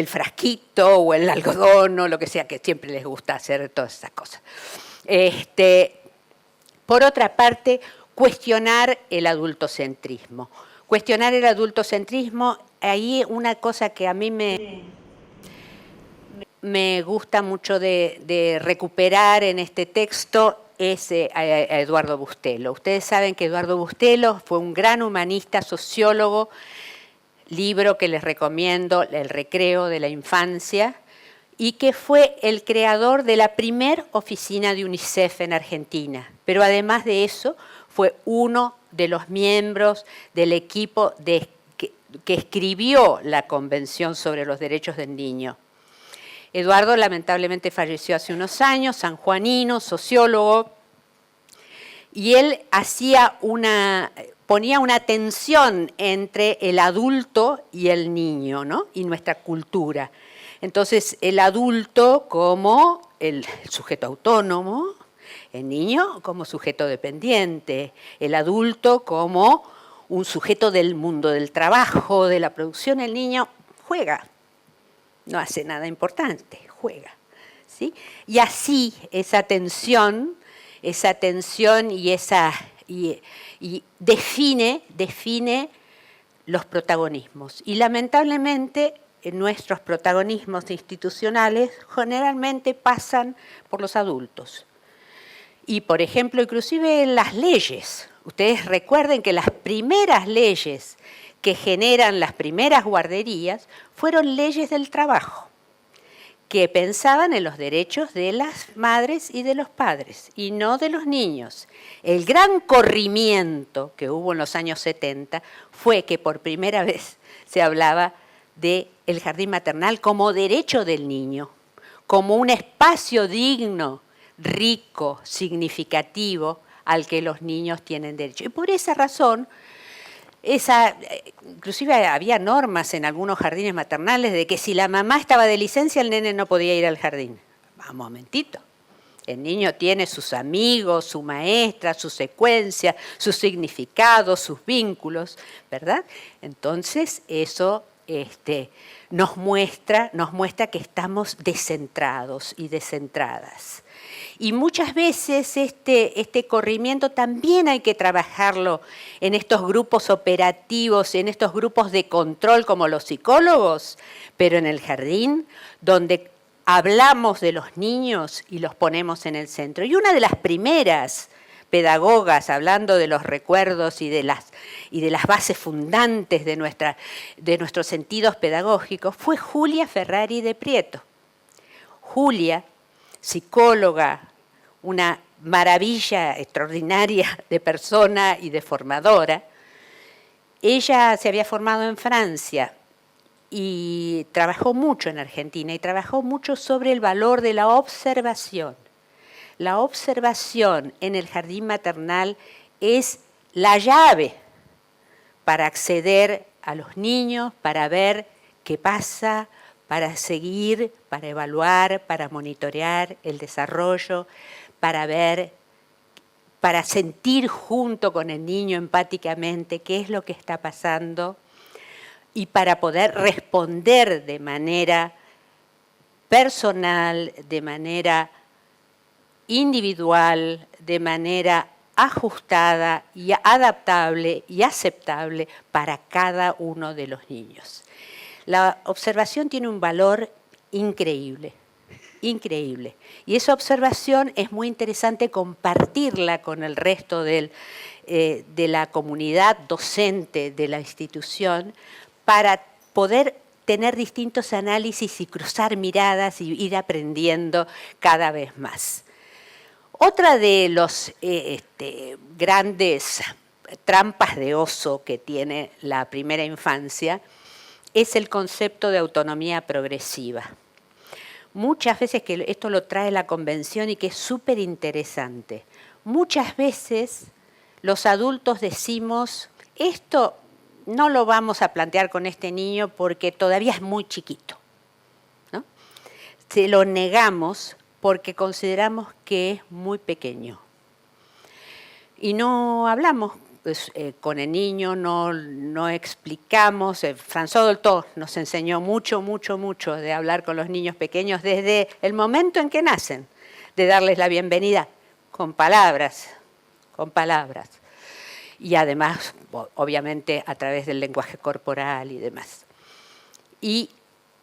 frasquito o el algodón o lo que sea, que siempre les gusta hacer todas esas cosas. Por otra parte, cuestionar el adultocentrismo. Cuestionar el adultocentrismo, ahí una cosa que a mí me gusta mucho de recuperar en este texto es a Eduardo Bustelo. Ustedes saben que Eduardo Bustelo fue un gran humanista, sociólogo, libro que les recomiendo, El recreo de la infancia, y que fue el creador de la primer oficina de UNICEF en Argentina. Pero además de eso, fue uno de los miembros del equipo que escribió la Convención sobre los Derechos del Niño. Eduardo lamentablemente falleció hace unos años, sanjuanino, sociólogo, y él ponía una tensión entre el adulto y el niño, ¿no? Y nuestra cultura. Entonces, el adulto como el sujeto autónomo, el niño como sujeto dependiente, el adulto como un sujeto del mundo del trabajo, de la producción. El niño juega, no hace nada importante, juega, ¿sí? Y así esa tensión y define los protagonismos. Y lamentablemente nuestros protagonismos institucionales generalmente pasan por los adultos. Y, por ejemplo, inclusive en las leyes. Ustedes recuerden que las primeras leyes que generan las primeras guarderías fueron leyes del trabajo, que pensaban en los derechos de las madres y de los padres, y no de los niños. El gran corrimiento que hubo en los años 70 fue que por primera vez se hablaba del jardín maternal como derecho del niño, como un espacio digno, rico, significativo, al que los niños tienen derecho. Y por esa razón, inclusive había normas en algunos jardines maternales de que si la mamá estaba de licencia, el nene no podía ir al jardín. Un momentito. El niño tiene sus amigos, su maestra, su secuencia, sus significados, sus vínculos, ¿verdad? Entonces, eso nos muestra que estamos descentrados y descentradas. Y muchas veces este corrimiento también hay que trabajarlo en estos grupos operativos, en estos grupos de control como los psicólogos, pero en el jardín, donde hablamos de los niños y los ponemos en el centro. Y una de las primeras pedagogas, hablando de los recuerdos y de las bases fundantes de nuestros sentidos pedagógicos, fue Julia Ferrari de Prieto. Julia, psicóloga, una maravilla extraordinaria de persona y de formadora. Ella se había formado en Francia y trabajó mucho en Argentina y trabajó mucho sobre el valor de la observación. La observación en el jardín maternal es la llave para acceder a los niños, para ver qué pasa, para seguir, para evaluar, para monitorear el desarrollo, para sentir junto con el niño empáticamente qué es lo que está pasando y para poder responder de manera personal, de manera individual, de manera ajustada y adaptable y aceptable para cada uno de los niños. La observación tiene un valor increíble, increíble. Y esa observación es muy interesante compartirla con el resto de la comunidad docente de la institución para poder tener distintos análisis y cruzar miradas y ir aprendiendo cada vez más. Otra de los grandes trampas de oso que tiene la primera infancia es el concepto de autonomía progresiva. Muchas veces, que esto lo trae la Convención y que es súper interesante, muchas veces los adultos decimos, esto no lo vamos a plantear con este niño porque todavía es muy chiquito, ¿no? Se lo negamos porque consideramos que es muy pequeño. Y no hablamos con el niño, no explicamos. François Dolto nos enseñó mucho de hablar con los niños pequeños desde el momento en que nacen, de darles la bienvenida con palabras. Y además, obviamente, a través del lenguaje corporal y demás. Y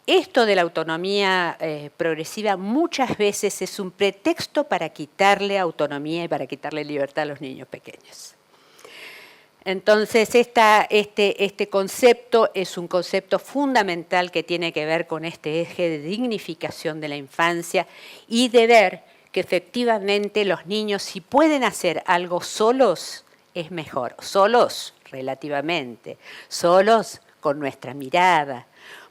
esto de la autonomía progresiva muchas veces es un pretexto para quitarle autonomía y para quitarle libertad a los niños pequeños. Entonces, este concepto es un concepto fundamental que tiene que ver con este eje de dignificación de la infancia y de ver que efectivamente los niños, si pueden hacer algo solos, es mejor. Solos, relativamente. Solos con nuestra mirada.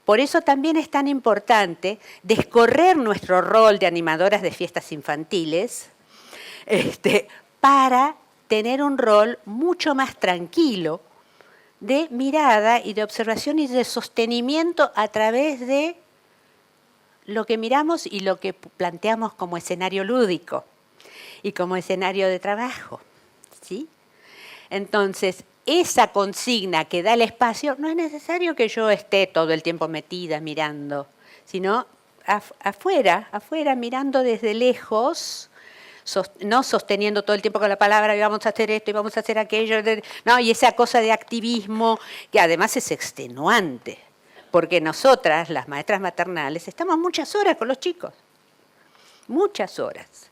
Por eso también es tan importante descorrer nuestro rol de animadoras de fiestas infantiles para tener un rol mucho más tranquilo de mirada y de observación y de sostenimiento a través de lo que miramos y lo que planteamos como escenario lúdico y como escenario de trabajo, ¿sí? Entonces, esa consigna que da el espacio, no es necesario que yo esté todo el tiempo metida mirando, sino afuera, mirando desde lejos, no sosteniendo todo el tiempo con la palabra y vamos a hacer esto y vamos a hacer aquello, no, y esa cosa de activismo que además es extenuante, porque nosotras, las maestras maternales, estamos muchas horas con los chicos, muchas horas.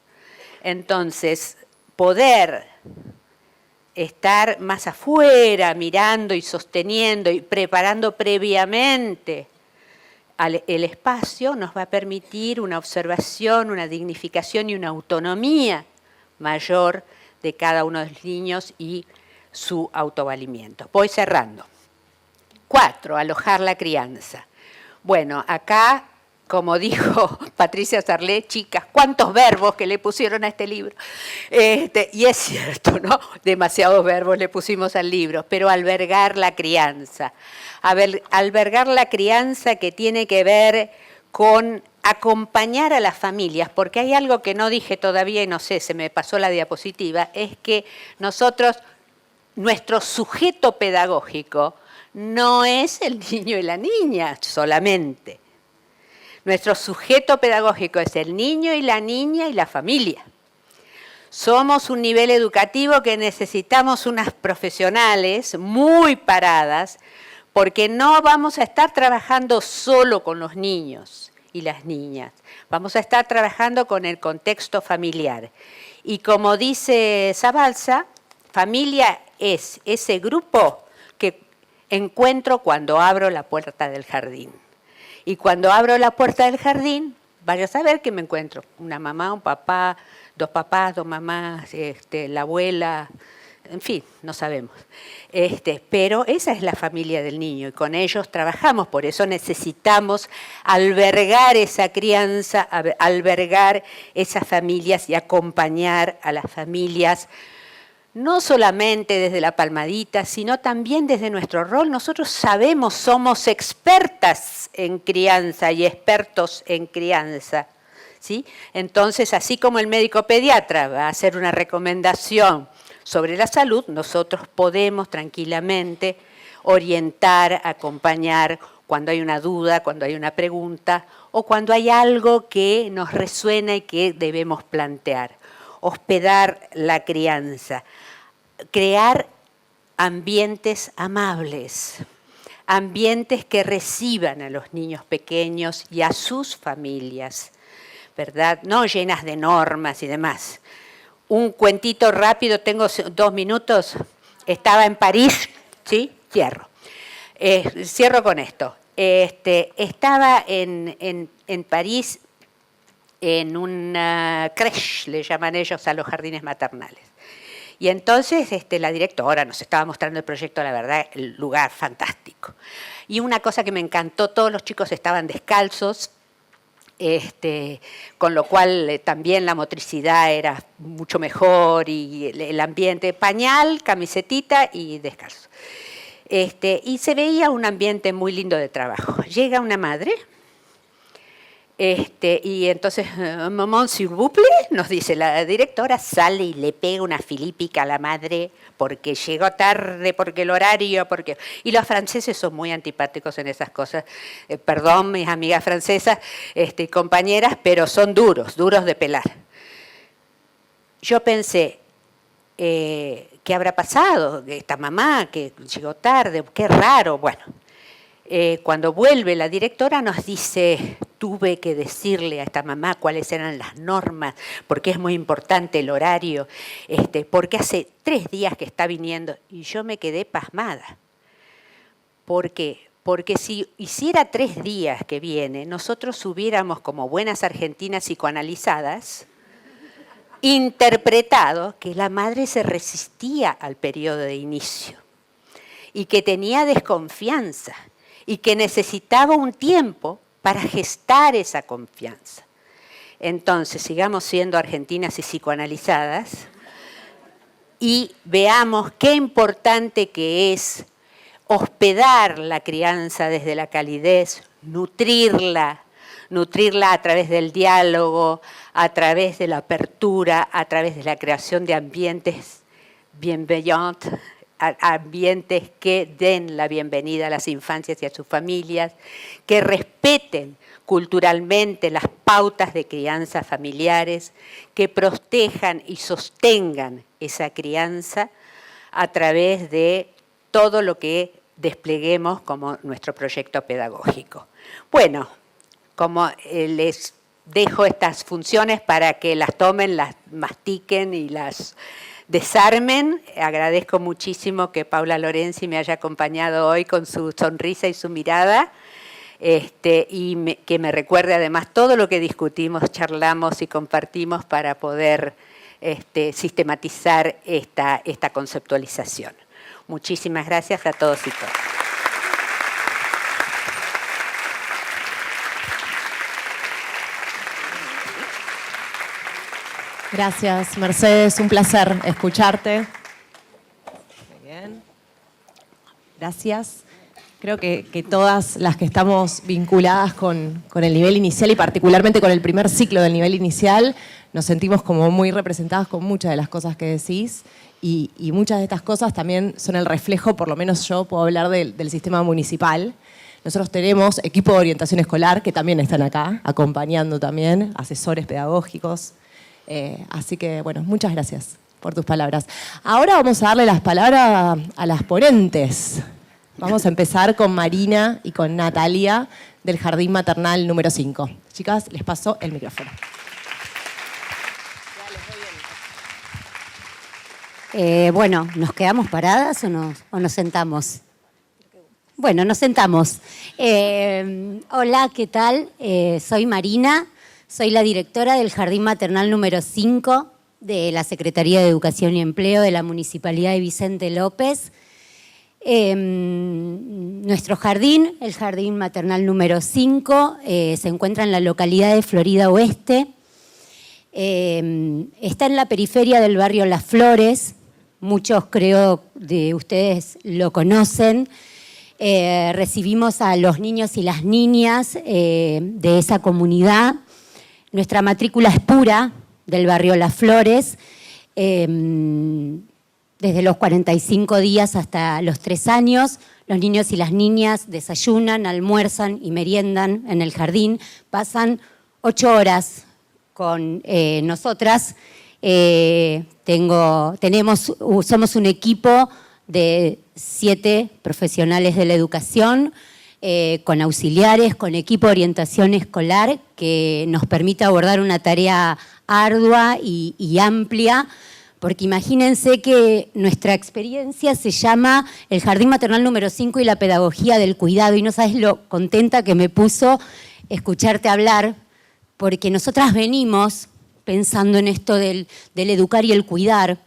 Entonces, poder estar más afuera, mirando y sosteniendo y preparando previamente el espacio, nos va a permitir una observación, una dignificación y una autonomía mayor de cada uno de los niños y su autovalimiento. Voy cerrando. 4, alojar la crianza. Bueno, acá, como dijo Patricia Sarlé, chicas, cuántos verbos que le pusieron a este libro. Y es cierto, ¿no? Demasiados verbos le pusimos al libro, pero albergar la crianza. Albergar la crianza que tiene que ver con acompañar a las familias, porque hay algo que no dije todavía y no sé, se me pasó la diapositiva, es que nosotros, nuestro sujeto pedagógico no es el niño y la niña solamente. Nuestro sujeto pedagógico es el niño y la niña y la familia. Somos un nivel educativo que necesitamos unas profesionales muy paradas, porque no vamos a estar trabajando solo con los niños y las niñas. Vamos a estar trabajando con el contexto familiar. Y como dice Zabalza, familia es ese grupo que encuentro cuando abro la puerta del jardín. Y cuando abro la puerta del jardín, vaya a saber que me encuentro. Una mamá, un papá, dos papás, dos mamás, la abuela, en fin, no sabemos. Pero esa es la familia del niño y con ellos trabajamos. Por eso necesitamos albergar esa crianza, albergar esas familias y acompañar a las familias no solamente desde la palmadita, sino también desde nuestro rol. Nosotros sabemos, somos expertas en crianza y expertos en crianza, ¿sí? Entonces, así como el médico pediatra va a hacer una recomendación sobre la salud, nosotros podemos tranquilamente orientar, acompañar cuando hay una duda, cuando hay una pregunta o cuando hay algo que nos resuena y que debemos plantear. Hospedar la crianza, crear ambientes amables, ambientes que reciban a los niños pequeños y a sus familias, ¿verdad? No llenas de normas y demás. Un cuentito rápido, tengo 2 minutos, estaba en París, ¿sí? Cierro con esto. Estaba en París en una crèche, le llaman ellos a los jardines maternales. Y entonces la directora nos estaba mostrando el proyecto, la verdad, el lugar fantástico. Y una cosa que me encantó, todos los chicos estaban descalzos, con lo cual también la motricidad era mucho mejor y el ambiente, pañal, camisetita y descalzo. Y se veía un ambiente muy lindo de trabajo. Llega una madre, y entonces, maman, s'il vous plaît, nos dice la directora, sale y le pega una filípica a la madre porque llegó tarde, porque el horario, porque... Y los franceses son muy antipáticos en esas cosas. Perdón, mis amigas francesas, compañeras, pero son duros de pelar. Yo pensé, ¿qué habrá pasado? Esta mamá que llegó tarde, qué raro, bueno. Cuando vuelve la directora nos dice, tuve que decirle a esta mamá cuáles eran las normas, porque es muy importante el horario, porque hace 3 días que está viniendo y yo me quedé pasmada. ¿Por qué? Porque si hiciera 3 días que viene, nosotros hubiéramos, como buenas argentinas psicoanalizadas, interpretado que la madre se resistía al periodo de inicio y que tenía desconfianza y que necesitaba un tiempo para gestar esa confianza. Entonces, sigamos siendo argentinas y psicoanalizadas y veamos qué importante que es hospedar la crianza desde la calidez, nutrirla a través del diálogo, a través de la apertura, a través de la creación de ambientes bienveillants, ambientes que den la bienvenida a las infancias y a sus familias, que respeten culturalmente las pautas de crianza familiares, que protejan y sostengan esa crianza a través de todo lo que despleguemos como nuestro proyecto pedagógico. Bueno, como les dejo estas funciones para que las tomen, las mastiquen y las desarmen. Agradezco muchísimo que Paula Lorenzi me haya acompañado hoy con su sonrisa y su mirada, y que me recuerde además todo lo que discutimos, charlamos y compartimos para poder sistematizar esta conceptualización. Muchísimas gracias a todos y todas. Gracias, Mercedes. Un placer escucharte. Muy bien. Gracias. Creo que todas las que estamos vinculadas con el nivel inicial y particularmente con el primer ciclo del nivel inicial, nos sentimos como muy representadas con muchas de las cosas que decís y muchas de estas cosas también son el reflejo, por lo menos yo puedo hablar del sistema municipal. Nosotros tenemos equipo de orientación escolar que también están acá, acompañando también, asesores pedagógicos. Así que, bueno, muchas gracias por tus palabras. Ahora vamos a darle las palabras a las ponentes. Vamos a empezar con Marina y con Natalia del Jardín Maternal número 5. Chicas, les paso el micrófono. Bueno, ¿nos quedamos paradas o nos sentamos? Bueno, nos sentamos. Hola, ¿qué tal? Soy Marina, soy la directora del Jardín Maternal número 5 de la Secretaría de Educación y Empleo de la Municipalidad de Vicente López. Nuestro jardín, el Jardín Maternal número 5, se encuentra en la localidad de Florida Oeste. Está en la periferia del barrio Las Flores. Muchos, creo, de ustedes lo conocen. Recibimos a los niños y las niñas de esa comunidad. Nuestra matrícula es pura, del barrio Las Flores, desde los 45 días hasta los 3 años. Los niños y las niñas desayunan, almuerzan y meriendan en el jardín. Pasan 8 horas con nosotras. Somos un equipo de 7 profesionales de la educación, con auxiliares, con equipo de orientación escolar, que nos permite abordar una tarea ardua y amplia, porque imagínense que nuestra experiencia se llama el Jardín Maternal número 5 y la pedagogía del cuidado, y no sabes lo contenta que me puso escucharte hablar, porque nosotras venimos pensando en esto del educar y el cuidar,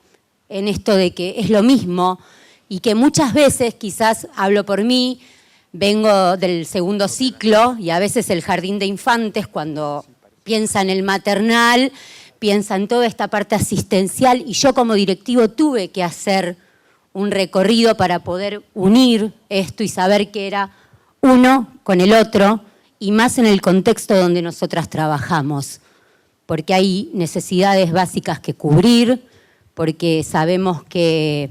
en esto de que es lo mismo, y que muchas veces, quizás hablo por mí, vengo del segundo ciclo, y a veces el jardín de infantes, cuando piensa en el maternal, piensa en toda esta parte asistencial, y yo como directivo tuve que hacer un recorrido para poder unir esto y saber que era uno con el otro, y más en el contexto donde nosotras trabajamos, porque hay necesidades básicas que cubrir, porque sabemos que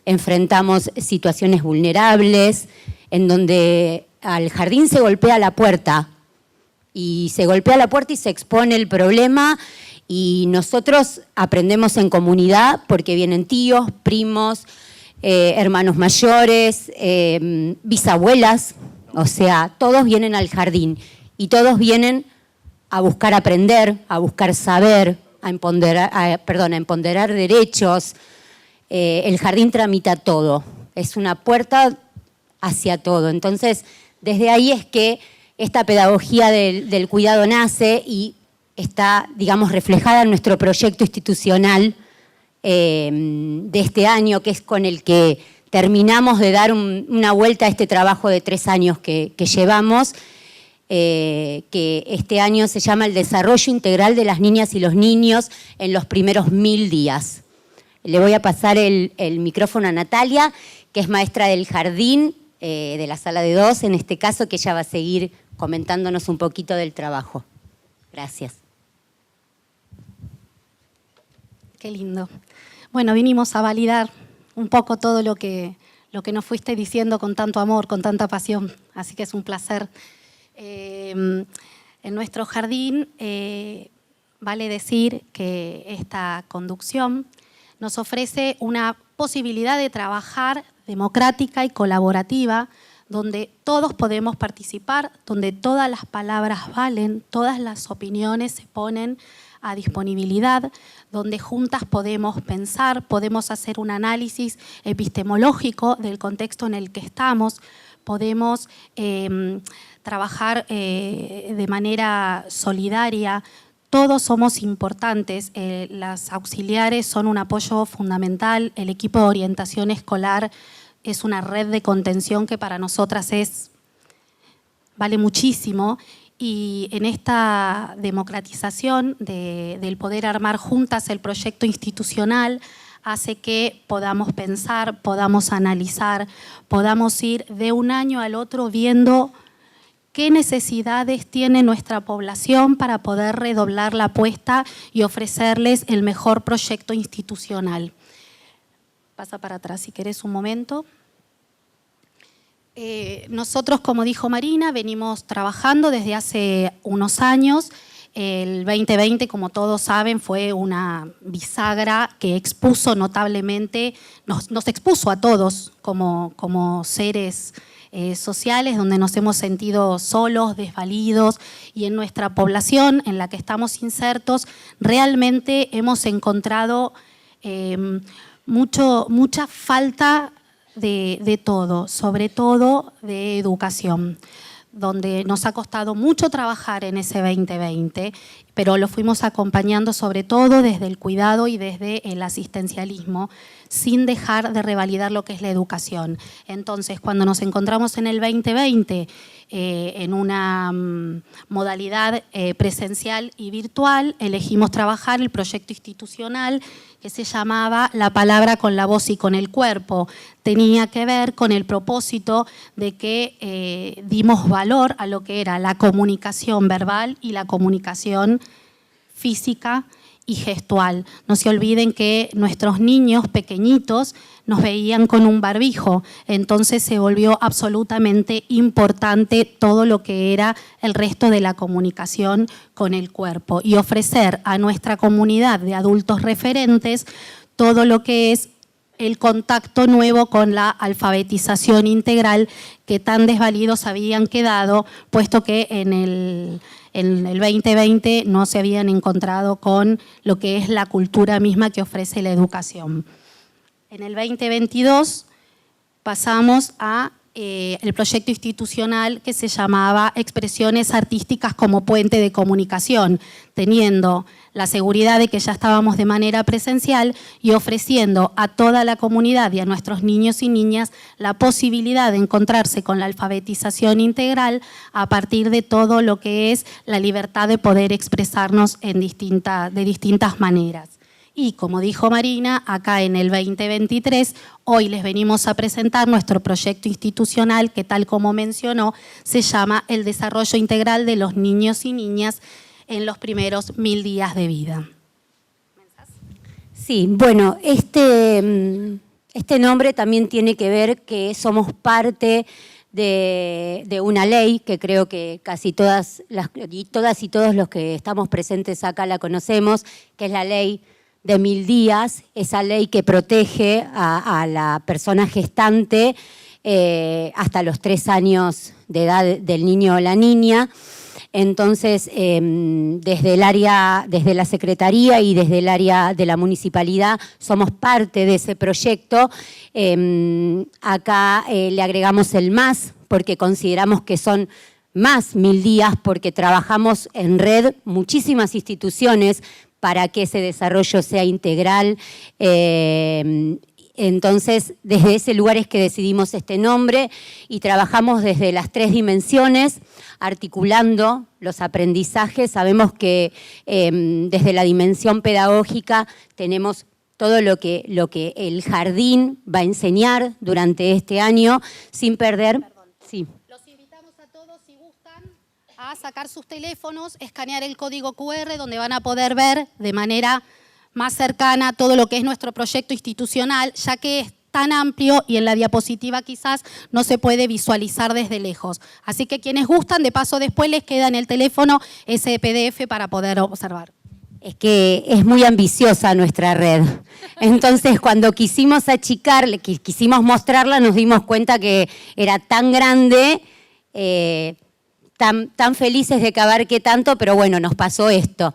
enfrentamos situaciones vulnerables, en donde al jardín se golpea la puerta, y se expone el problema, y nosotros aprendemos en comunidad porque vienen tíos, primos, hermanos mayores, bisabuelas, o sea, todos vienen al jardín y todos vienen a buscar aprender, a buscar saber, a empoderar derechos. El jardín tramita todo, es una puerta hacia todo. Entonces, desde ahí es que esta pedagogía del cuidado nace y está, digamos, reflejada en nuestro proyecto institucional de este año, que es con el que terminamos de dar una vuelta a este trabajo de 3 años que llevamos, que este año se llama el desarrollo integral de las niñas y los niños en los primeros 1000 días. Le voy a pasar el micrófono a Natalia, que es maestra del jardín, de la sala de 2, en este caso, que ella va a seguir comentándonos un poquito del trabajo. Gracias. Qué lindo. Bueno, vinimos a validar un poco todo lo que nos fuiste diciendo con tanto amor, con tanta pasión, así que es un placer. En nuestro jardín vale decir que esta conducción nos ofrece una posibilidad de trabajar democrática y colaborativa, donde todos podemos participar, donde todas las palabras valen, todas las opiniones se ponen a disponibilidad, donde juntas podemos pensar, podemos hacer un análisis epistemológico del contexto en el que estamos, podemos trabajar de manera solidaria. Todos somos importantes, las auxiliares son un apoyo fundamental, el equipo de orientación escolar es una red de contención que para nosotras vale muchísimo, y en esta democratización del poder armar juntas el proyecto institucional hace que podamos pensar, podamos analizar, podamos ir de un año al otro viendo qué necesidades tiene nuestra población para poder redoblar la apuesta y ofrecerles el mejor proyecto institucional. Pasa para atrás si querés un momento. Nosotros, como dijo Marina, venimos trabajando desde hace unos años. El 2020, como todos saben, fue una bisagra que expuso notablemente, nos expuso a todos como seres sociales, donde nos hemos sentido solos, desvalidos, y en nuestra población en la que estamos insertos realmente hemos encontrado mucha falta de todo, sobre todo de educación, donde nos ha costado mucho trabajar en ese 2020, pero lo fuimos acompañando sobre todo desde el cuidado y desde el asistencialismo, sin dejar de revalidar lo que es la educación. Entonces, cuando nos encontramos en el 2020 en una modalidad presencial y virtual, elegimos trabajar el proyecto institucional que se llamaba La palabra con la voz y con el cuerpo. Tenía que ver con el propósito de que dimos valor a lo que era la comunicación verbal y la comunicación física y gestual. No se olviden que nuestros niños pequeñitos nos veían con un barbijo, entonces se volvió absolutamente importante todo lo que era el resto de la comunicación con el cuerpo y ofrecer a nuestra comunidad de adultos referentes todo lo que es el contacto nuevo con la alfabetización integral que tan desvalidos habían quedado, puesto que en el 2020 no se habían encontrado con lo que es la cultura misma que ofrece la educación. En el 2022 pasamos a el proyecto institucional que se llamaba Expresiones Artísticas como Puente de Comunicación, teniendo la seguridad de que ya estábamos de manera presencial y ofreciendo a toda la comunidad y a nuestros niños y niñas la posibilidad de encontrarse con la alfabetización integral a partir de todo lo que es la libertad de poder expresarnos de distintas maneras. Y como dijo Marina, acá en el 2023, hoy les venimos a presentar nuestro proyecto institucional que, tal como mencionó, se llama El desarrollo integral de los niños y niñas en los primeros 1000 días de vida. Sí, bueno, este nombre también tiene que ver que somos parte de una ley que creo que casi todas y todos los que estamos presentes acá la conocemos, que es la ley de 1000 días, esa ley que protege a la persona gestante hasta los 3 años de edad del niño o la niña. Entonces, desde la Secretaría y desde el área de la Municipalidad somos parte de ese proyecto. Acá le agregamos el más, porque consideramos que son más 1000 días, porque trabajamos en red muchísimas instituciones para que ese desarrollo sea integral. Entonces, desde ese lugar es que decidimos este nombre y trabajamos desde las 3 dimensiones, articulando los aprendizajes. Sabemos que desde la dimensión pedagógica tenemos todo lo que el jardín va a enseñar durante este año, sin perder... Sí. Los invitamos a todos, si gustan, a sacar sus teléfonos, escanear el código QR, donde van a poder ver de manera más cercana todo lo que es nuestro proyecto institucional, ya que es tan amplio y en la diapositiva quizás no se puede visualizar desde lejos. Así que quienes gustan, de paso después les queda en el teléfono ese PDF para poder observar. es que es muy ambiciosa nuestra red. Entonces, cuando quisimos achicar, quisimos mostrarla, nos dimos cuenta que era tan grande, tan felices de que abarque tanto, pero bueno, nos pasó esto.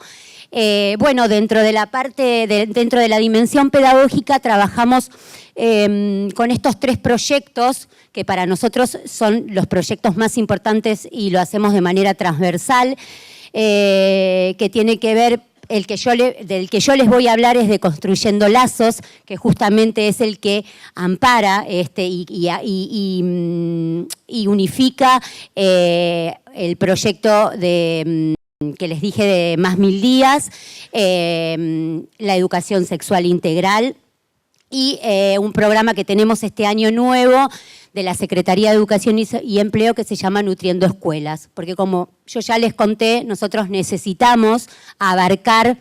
Bueno, dentro de la dimensión pedagógica trabajamos con estos 3 proyectos que para nosotros son los proyectos más importantes y lo hacemos de manera transversal, que tiene que ver, del que yo les voy a hablar es de Construyendo Lazos, que justamente es el que ampara y unifica el proyecto que les dije de Más 1000 días, la educación sexual integral y un programa que tenemos este año nuevo de la Secretaría de Educación y Empleo que se llama Nutriendo Escuelas, porque como yo ya les conté, nosotros necesitamos abarcar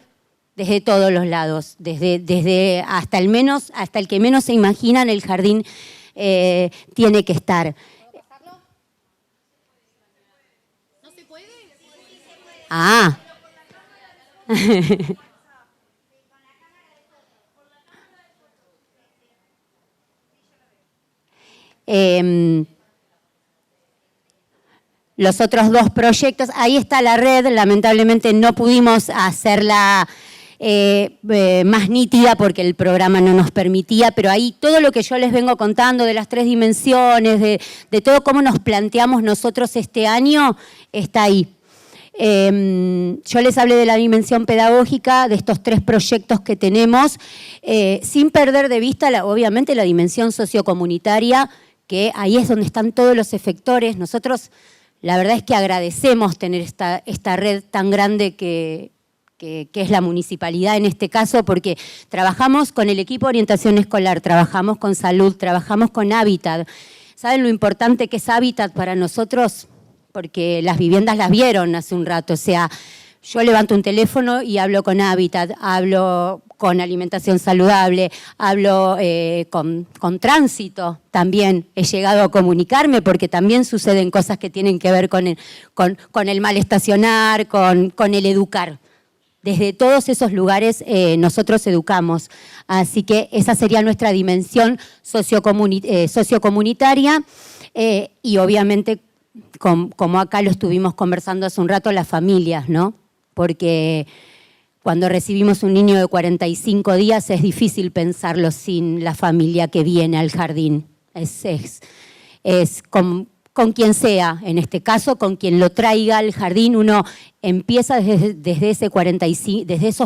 desde todos los lados, desde hasta el que menos se imaginan, el jardín tiene que estar. ¿No se puede? Ah. Los otros 2 proyectos, ahí está la red, lamentablemente no pudimos hacerla más nítida porque el programa no nos permitía, pero ahí todo lo que yo les vengo contando de las 3 dimensiones, de todo cómo nos planteamos nosotros este año, está ahí. Yo les hablé de la dimensión pedagógica, de estos 3 proyectos que tenemos, sin perder de vista, obviamente, la dimensión sociocomunitaria, que ahí es donde están todos los efectores. Nosotros, la verdad es que agradecemos tener esta red tan grande que es la municipalidad en este caso, porque trabajamos con el equipo de orientación escolar, trabajamos con salud, trabajamos con Hábitat. ¿Saben lo importante que es Hábitat para nosotros? Porque las viviendas las vieron hace un rato, o sea, yo levanto un teléfono y hablo con Hábitat, hablo con alimentación saludable, hablo con tránsito también. He llegado a comunicarme porque también suceden cosas que tienen que ver con el mal estacionar, con el educar. Desde todos esos lugares nosotros educamos. Así que esa sería nuestra dimensión sociocomunitaria y obviamente, como acá lo estuvimos conversando hace un rato, las familias, ¿no? Porque cuando recibimos un niño de 45 días es difícil pensarlo sin la familia que viene al jardín. Es con quien sea, en este caso, con quien lo traiga al jardín, uno empieza desde esos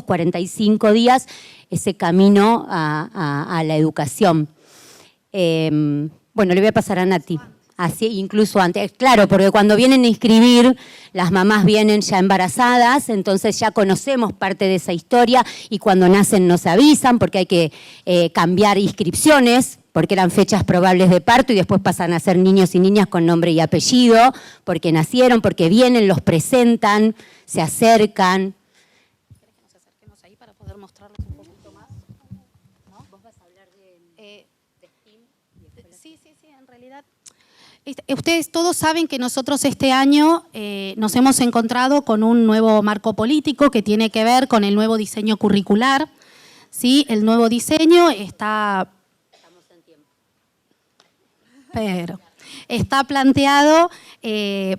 45 días ese camino a la educación. Bueno, le voy a pasar a Nati. Así, incluso antes, claro, porque cuando vienen a inscribir, las mamás vienen ya embarazadas, entonces ya conocemos parte de esa historia y cuando nacen nos avisan porque hay que cambiar inscripciones, porque eran fechas probables de parto y después pasan a ser niños y niñas con nombre y apellido, porque nacieron, porque vienen, los presentan, se acercan. ¿Querés que nos acerquemos ahí para poder mostrarlos un poquito más? ¿No? ¿Vos vas a hablar de STEAM? Sí, en realidad. Ustedes todos saben que nosotros este año nos hemos encontrado con un nuevo marco político que tiene que ver con el nuevo diseño curricular. ¿Sí? El nuevo diseño está planteado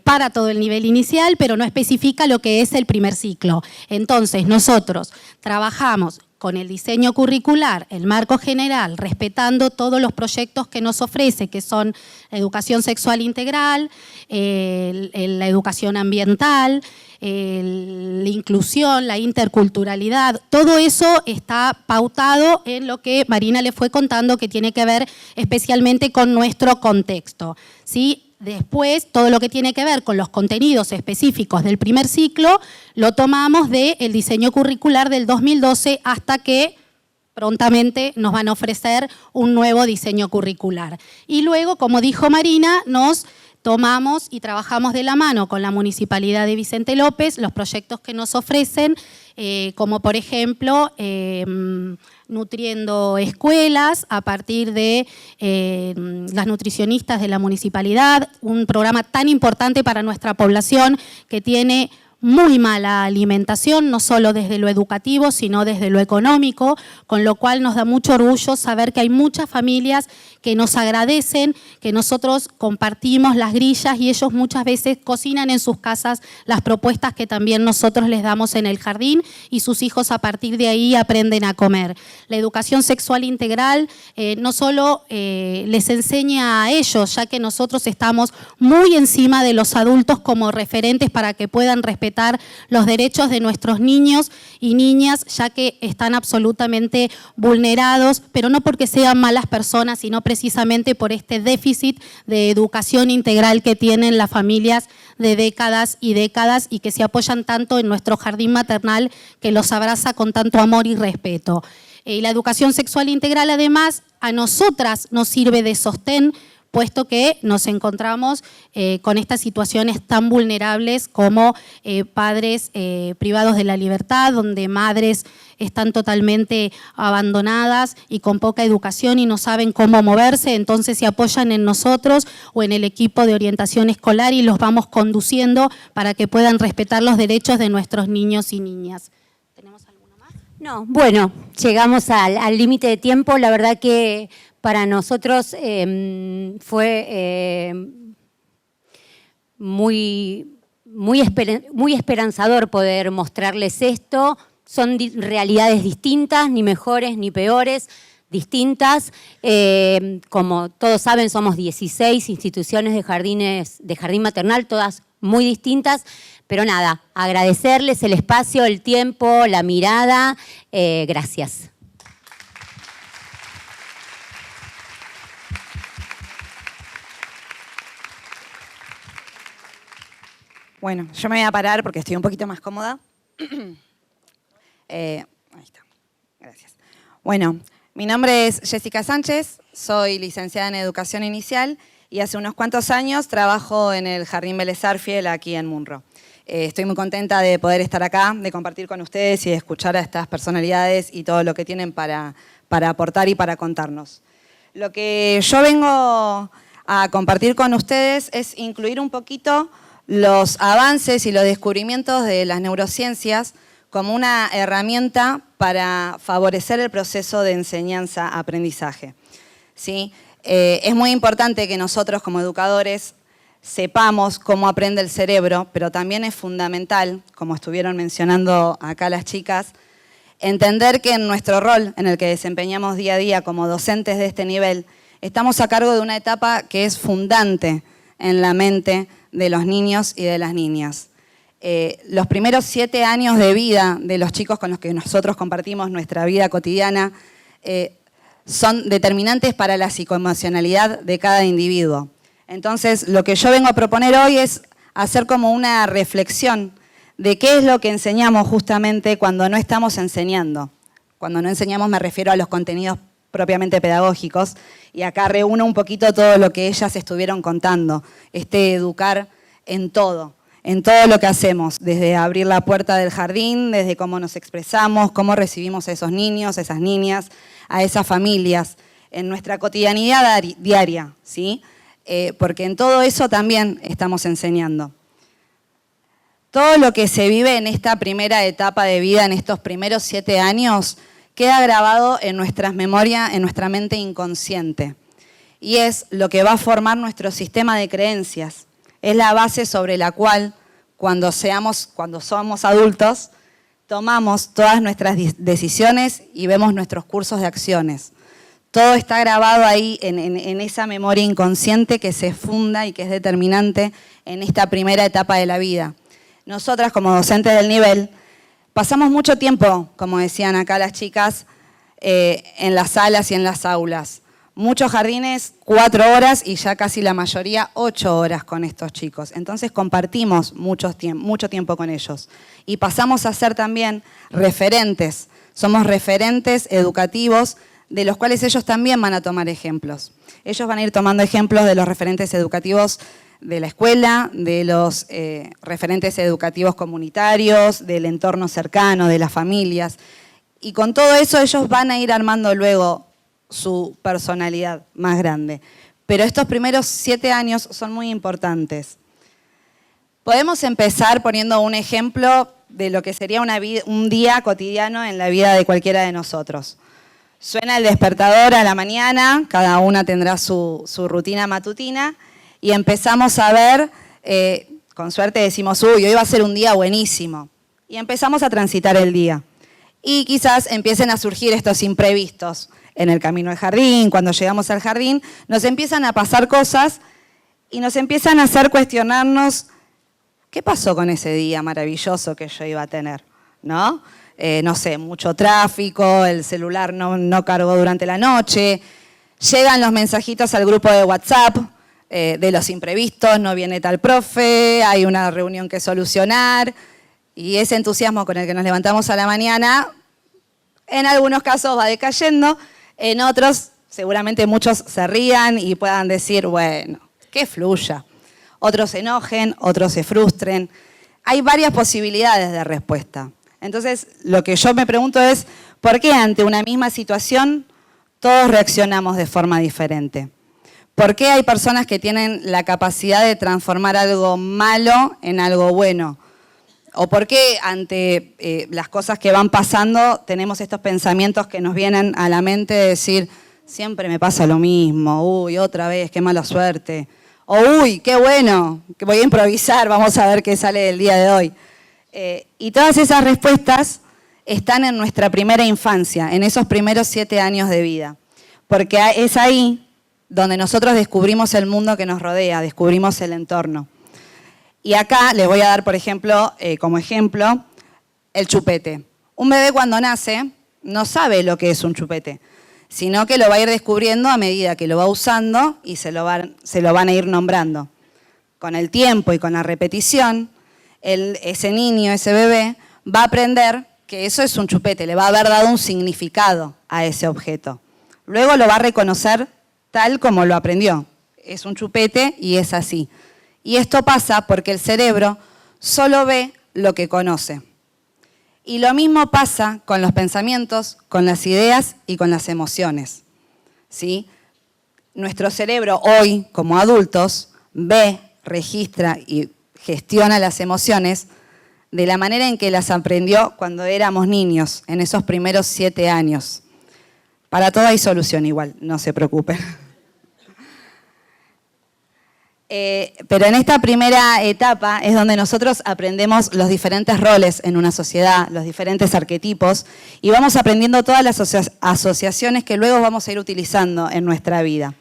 para todo el nivel inicial, pero no especifica lo que es el primer ciclo. Entonces, nosotros trabajamos con el diseño curricular, el marco general, respetando todos los proyectos que nos ofrece, que son la educación sexual integral, la educación ambiental, la inclusión, la interculturalidad, todo eso está pautado en lo que Marina le fue contando que tiene que ver especialmente con nuestro contexto, ¿sí? Después, todo lo que tiene que ver con los contenidos específicos del primer ciclo, lo tomamos del diseño curricular del 2012 hasta que prontamente nos van a ofrecer un nuevo diseño curricular. Y luego, como dijo Marina, nos tomamos y trabajamos de la mano con la Municipalidad de Vicente López los proyectos que nos ofrecen, como por ejemplo, Nutriendo Escuelas, a partir de las nutricionistas de la municipalidad, un programa tan importante para nuestra población que tiene muy mala alimentación, no solo desde lo educativo, sino desde lo económico, con lo cual nos da mucho orgullo saber que hay muchas familias que nos agradecen, que nosotros compartimos las grillas y ellos muchas veces cocinan en sus casas las propuestas que también nosotros les damos en el jardín y sus hijos a partir de ahí aprenden a comer. La educación sexual integral no solo les enseña a ellos, ya que nosotros estamos muy encima de los adultos como referentes para que puedan respetar los derechos de nuestros niños y niñas, ya que están absolutamente vulnerados, pero no porque sean malas personas, sino precisamente por este déficit de educación integral que tienen las familias de décadas y décadas y que se apoyan tanto en nuestro jardín maternal que los abraza con tanto amor y respeto. Y la educación sexual integral, además, a nosotras nos sirve de sostén, puesto que nos encontramos con estas situaciones tan vulnerables como padres privados de la libertad, donde madres están totalmente abandonadas y con poca educación y no saben cómo moverse, entonces se apoyan en nosotros o en el equipo de orientación escolar y los vamos conduciendo para que puedan respetar los derechos de nuestros niños y niñas. ¿Tenemos alguno más? No, bueno, llegamos al límite de tiempo. La verdad que para nosotros fue muy esperanzador poder mostrarles esto. Son realidades distintas, ni mejores ni peores, distintas. Como todos saben, somos 16 instituciones de jardín maternal, todas muy distintas. Pero nada, agradecerles el espacio, el tiempo, la mirada. Gracias. Bueno, yo me voy a parar porque estoy un poquito más cómoda. Ahí está. Gracias. Bueno, mi nombre es Jessica Sánchez, soy licenciada en Educación Inicial y hace unos cuantos años trabajo en el Jardín Vélez Sarsfield aquí en Munro. Estoy muy contenta de poder estar acá, de compartir con ustedes y de escuchar a estas personalidades y todo lo que tienen para aportar y para contarnos. Lo que yo vengo a compartir con ustedes es incluir un poquito los avances y los descubrimientos de las neurociencias como una herramienta para favorecer el proceso de enseñanza-aprendizaje. ¿Sí? Es muy importante que nosotros como educadores sepamos cómo aprende el cerebro, pero también es fundamental, como estuvieron mencionando acá las chicas, entender que en nuestro rol en el que desempeñamos día a día como docentes de este nivel, estamos a cargo de una etapa que es fundante en la mente de los niños y de las niñas. Los primeros 7 años de vida de los chicos con los que nosotros compartimos nuestra vida cotidiana son determinantes para la psicoemocionalidad de cada individuo. Entonces, lo que yo vengo a proponer hoy es hacer como una reflexión de qué es lo que enseñamos justamente cuando no estamos enseñando. Cuando no enseñamos me refiero a los contenidos propiamente pedagógicos, y acá reúno un poquito todo lo que ellas estuvieron contando, educar en todo lo que hacemos, desde abrir la puerta del jardín, desde cómo nos expresamos, cómo recibimos a esos niños, a esas niñas, a esas familias, en nuestra cotidianidad diaria, ¿sí? Porque en todo eso también estamos enseñando. Todo lo que se vive en esta primera etapa de vida, en estos primeros 7 años, queda grabado en nuestras memorias, en nuestra mente inconsciente. Y es lo que va a formar nuestro sistema de creencias. Es la base sobre la cual, cuando somos adultos, tomamos todas nuestras decisiones y vemos nuestros cursos de acciones. Todo está grabado ahí en esa memoria inconsciente que se funda y que es determinante en esta primera etapa de la vida. Nosotras, como docentes del nivel, pasamos mucho tiempo, como decían acá las chicas, en las salas y en las aulas. Muchos jardines, 4 horas y ya casi la mayoría 8 horas con estos chicos. Entonces compartimos mucho tiempo con ellos. Y pasamos a ser también referentes. Somos referentes educativos de los cuales ellos también van a tomar ejemplos. Ellos van a ir tomando ejemplos de los referentes educativos de la escuela, de los referentes educativos comunitarios, del entorno cercano, de las familias. Y con todo eso ellos van a ir armando luego su personalidad más grande. Pero estos primeros 7 años son muy importantes. Podemos empezar poniendo un ejemplo de lo que sería un día cotidiano en la vida de cualquiera de nosotros. Suena el despertador a la mañana, cada una tendrá su rutina matutina, y empezamos a ver, con suerte decimos, uy, hoy va a ser un día buenísimo. Y empezamos a transitar el día. Y quizás empiecen a surgir estos imprevistos en el camino al jardín, cuando llegamos al jardín, nos empiezan a pasar cosas y nos empiezan a hacer cuestionarnos ¿qué pasó con ese día maravilloso que yo iba a tener? ¿No? No sé, mucho tráfico, el celular no cargó durante la noche, llegan los mensajitos al grupo de WhatsApp de los imprevistos, no viene tal profe, hay una reunión que solucionar, y ese entusiasmo con el que nos levantamos a la mañana, en algunos casos va decayendo, en otros seguramente muchos se rían y puedan decir, bueno, que fluya. Otros se enojen, otros se frustren. Hay varias posibilidades de respuesta. Entonces, lo que yo me pregunto es, ¿por qué ante una misma situación todos reaccionamos de forma diferente? ¿Por qué hay personas que tienen la capacidad de transformar algo malo en algo bueno? ¿O por qué ante las cosas que van pasando tenemos estos pensamientos que nos vienen a la mente de decir, siempre me pasa lo mismo, uy, otra vez, qué mala suerte? O, uy, qué bueno, que voy a improvisar, vamos a ver qué sale del día de hoy. Y todas esas respuestas están en nuestra primera infancia, en esos primeros 7 años de vida. Porque es ahí donde nosotros descubrimos el mundo que nos rodea, descubrimos el entorno. Y acá les voy a dar, por ejemplo, como ejemplo, el chupete. Un bebé cuando nace no sabe lo que es un chupete, sino que lo va a ir descubriendo a medida que lo va usando y se lo van a ir nombrando. Con el tiempo y con la repetición, ese niño, ese bebé, va a aprender que eso es un chupete, le va a haber dado un significado a ese objeto. Luego lo va a reconocer tal como lo aprendió. Es un chupete y es así. Y esto pasa porque el cerebro solo ve lo que conoce. Y lo mismo pasa con los pensamientos, con las ideas y con las emociones, ¿sí? Nuestro cerebro hoy, como adultos, ve, registra y gestiona las emociones de la manera en que las aprendió cuando éramos niños, en esos primeros 7 años. Para todo hay solución igual, no se preocupen. Pero en esta primera etapa es donde nosotros aprendemos los diferentes roles en una sociedad, los diferentes arquetipos, y vamos aprendiendo todas las asociaciones que luego vamos a ir utilizando en nuestra vida.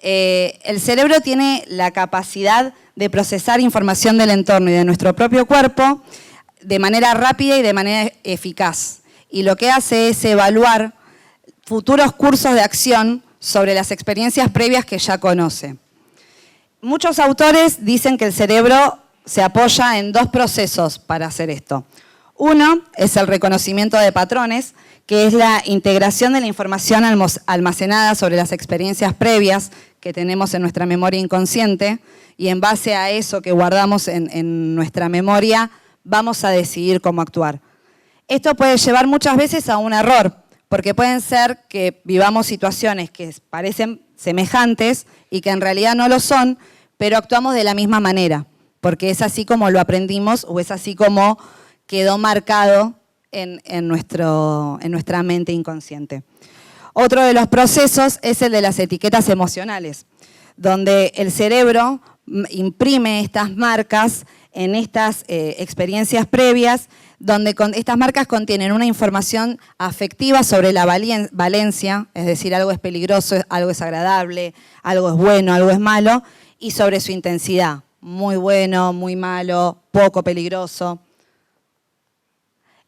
El cerebro tiene la capacidad de procesar información del entorno y de nuestro propio cuerpo de manera rápida y de manera eficaz. Y lo que hace es evaluar futuros cursos de acción sobre las experiencias previas que ya conoce. Muchos autores dicen que el cerebro se apoya en 2 procesos para hacer esto. Uno es el reconocimiento de patrones, que es la integración de la información almacenada sobre las experiencias previas que tenemos en nuestra memoria inconsciente, y en base a eso que guardamos en nuestra memoria, vamos a decidir cómo actuar. Esto puede llevar muchas veces a un error, porque pueden ser que vivamos situaciones que parecen semejantes y que en realidad no lo son, pero actuamos de la misma manera, porque es así como lo aprendimos o es así como quedó marcado en nuestra mente inconsciente. Otro de los procesos es el de las etiquetas emocionales, donde el cerebro imprime estas marcas en estas experiencias previas, donde estas marcas contienen una información afectiva sobre la valencia, es decir, algo es peligroso, algo es agradable, algo es bueno, algo es malo, y sobre su intensidad, muy bueno, muy malo, poco peligroso.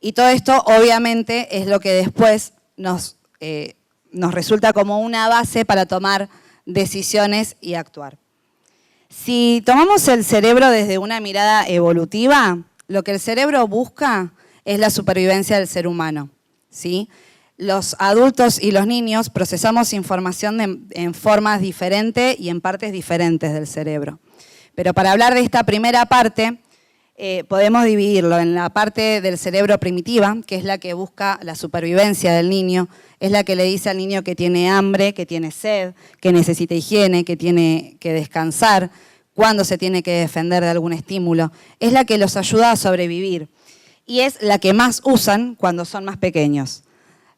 Y todo esto obviamente es lo que después nos resulta como una base para tomar decisiones y actuar. Si tomamos el cerebro desde una mirada evolutiva, lo que el cerebro busca es la supervivencia del ser humano, ¿sí? Los adultos y los niños procesamos información en formas diferentes y en partes diferentes del cerebro. Pero para hablar de esta primera parte, podemos dividirlo en la parte del cerebro primitiva, que es la que busca la supervivencia del niño, es la que le dice al niño que tiene hambre, que tiene sed, que necesita higiene, que tiene que descansar, cuándo se tiene que defender de algún estímulo, es la que los ayuda a sobrevivir y es la que más usan cuando son más pequeños.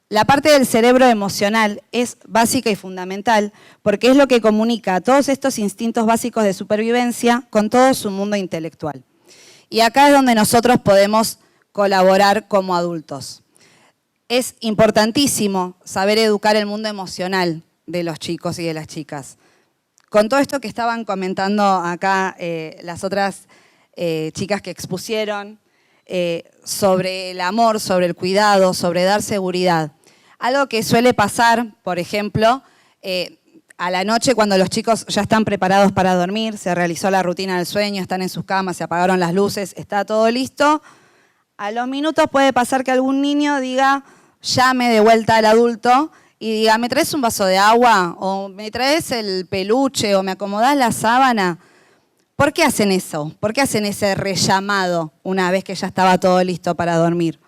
La parte del cerebro emocional es básica y fundamental porque es lo que comunica todos estos instintos básicos de supervivencia con todo su mundo intelectual. Y acá es donde nosotros podemos colaborar como adultos. Es importantísimo saber educar el mundo emocional de los chicos y de las chicas. Con todo esto que estaban comentando acá las otras chicas que expusieron, sobre el amor, sobre el cuidado, sobre dar seguridad. Algo que suele pasar, por ejemplo, a la noche cuando los chicos ya están preparados para dormir, se realizó la rutina del sueño, están en sus camas, se apagaron las luces, está todo listo. A los minutos puede pasar que algún niño diga, llame de vuelta al adulto y diga, ¿me traes un vaso de agua? ¿O me traes el peluche? ¿O me acomodás la sábana? ¿Por qué hacen eso? ¿Por qué hacen ese rellamado una vez que ya estaba todo listo para dormir?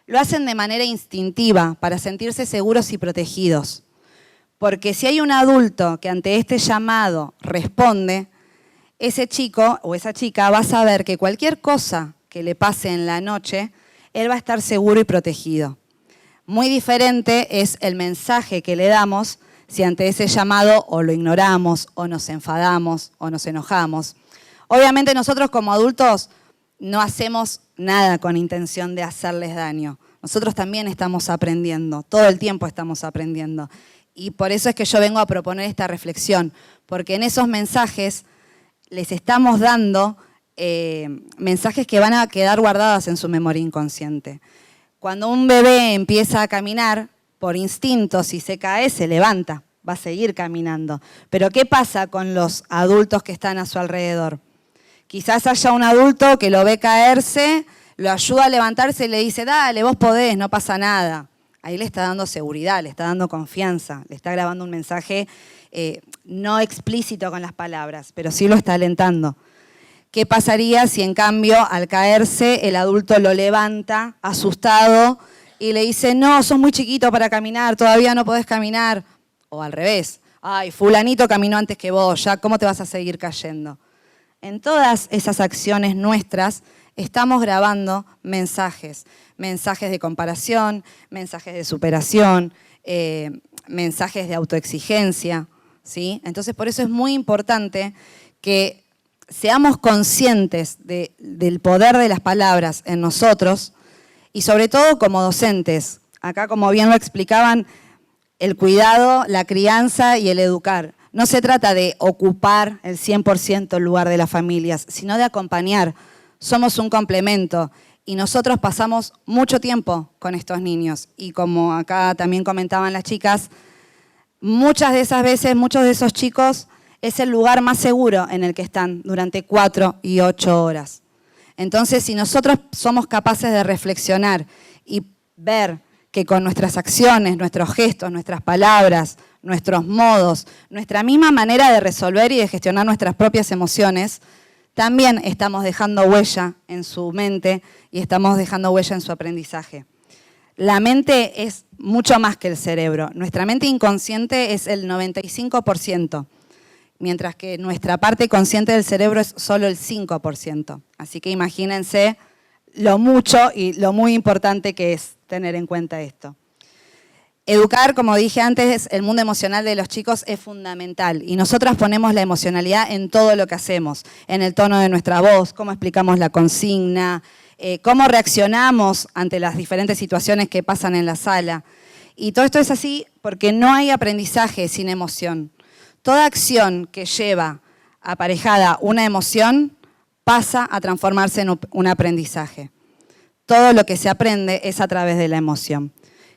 Lo hacen de manera instintiva, para sentirse seguros y protegidos. Porque si hay un adulto que ante este llamado responde, ese chico o esa chica va a saber que cualquier cosa que le pase en la noche, él va a estar seguro y protegido. Muy diferente es el mensaje que le damos si ante ese llamado o lo ignoramos, o nos enfadamos, o nos enojamos. Obviamente nosotros como adultos no hacemos nada con intención de hacerles daño. Nosotros también estamos aprendiendo, todo el tiempo estamos aprendiendo. Y por eso es que yo vengo a proponer esta reflexión, porque en esos mensajes les estamos dando mensajes que van a quedar guardados en su memoria inconsciente. Cuando un bebé empieza a caminar, por instinto, si se cae, se levanta, va a seguir caminando. Pero ¿qué pasa con los adultos que están a su alrededor? Quizás haya un adulto que lo ve caerse, lo ayuda a levantarse y le dice, dale, vos podés, no pasa nada. Ahí le está dando seguridad, le está dando confianza, le está grabando un mensaje no explícito con las palabras, pero sí lo está alentando. ¿Qué pasaría si en cambio al caerse el adulto lo levanta asustado y le dice, no, sos muy chiquito para caminar, todavía no podés caminar? O al revés, ay, fulanito caminó antes que vos, ya, ¿cómo te vas a seguir cayendo? En todas esas acciones nuestras estamos grabando mensajes de comparación, mensajes de superación, mensajes de autoexigencia, ¿sí? Entonces por eso es muy importante que seamos conscientes del poder de las palabras en nosotros y sobre todo como docentes. Acá, como bien lo explicaban, el cuidado, la crianza y el educar. No se trata de ocupar el 100% el lugar de las familias, sino de acompañar. Somos un complemento y nosotros pasamos mucho tiempo con estos niños. Y como acá también comentaban las chicas, muchas de esas veces, muchos de esos chicos es el lugar más seguro en el que están durante 4 y 8 horas. Entonces, si nosotros somos capaces de reflexionar y ver que con nuestras acciones, nuestros gestos, nuestras palabras, nuestros modos, nuestra misma manera de resolver y de gestionar nuestras propias emociones, también estamos dejando huella en su mente y estamos dejando huella en su aprendizaje. La mente es mucho más que el cerebro. Nuestra mente inconsciente es el 95%, mientras que nuestra parte consciente del cerebro es solo el 5%. Así que imagínense lo mucho y lo muy importante que es tener en cuenta esto. Educar, como dije antes, el mundo emocional de los chicos es fundamental y nosotras ponemos la emocionalidad en todo lo que hacemos, en el tono de nuestra voz, cómo explicamos la consigna, cómo reaccionamos ante las diferentes situaciones que pasan en la sala. Y todo esto es así porque no hay aprendizaje sin emoción. Toda acción que lleva aparejada una emoción pasa a transformarse en un aprendizaje. Todo lo que se aprende es a través de la emoción.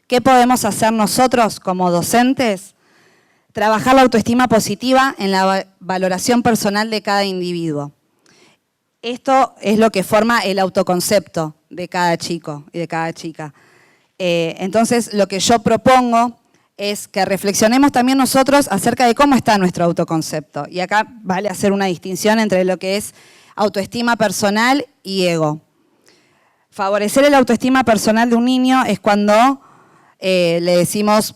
¿Qué podemos hacer nosotros como docentes? Trabajar la autoestima positiva en la valoración personal de cada individuo. Esto es lo que forma el autoconcepto de cada chico y de cada chica. Entonces, lo que yo propongo es que reflexionemos también nosotros acerca de cómo está nuestro autoconcepto. Y acá vale hacer una distinción entre lo que es autoestima personal y ego. Favorecer el autoestima personal de un niño es cuando le decimos,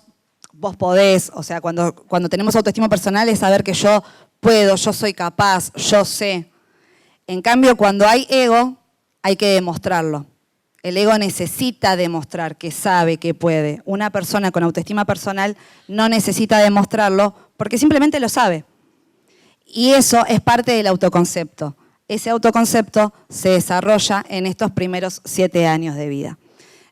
vos podés, o sea, cuando tenemos autoestima personal es saber que yo puedo, yo soy capaz, yo sé. En cambio, cuando hay ego, hay que demostrarlo. El ego necesita demostrar que sabe, que puede. Una persona con autoestima personal no necesita demostrarlo porque simplemente lo sabe. Y eso es parte del autoconcepto. Ese autoconcepto se desarrolla en estos primeros 7 años de vida.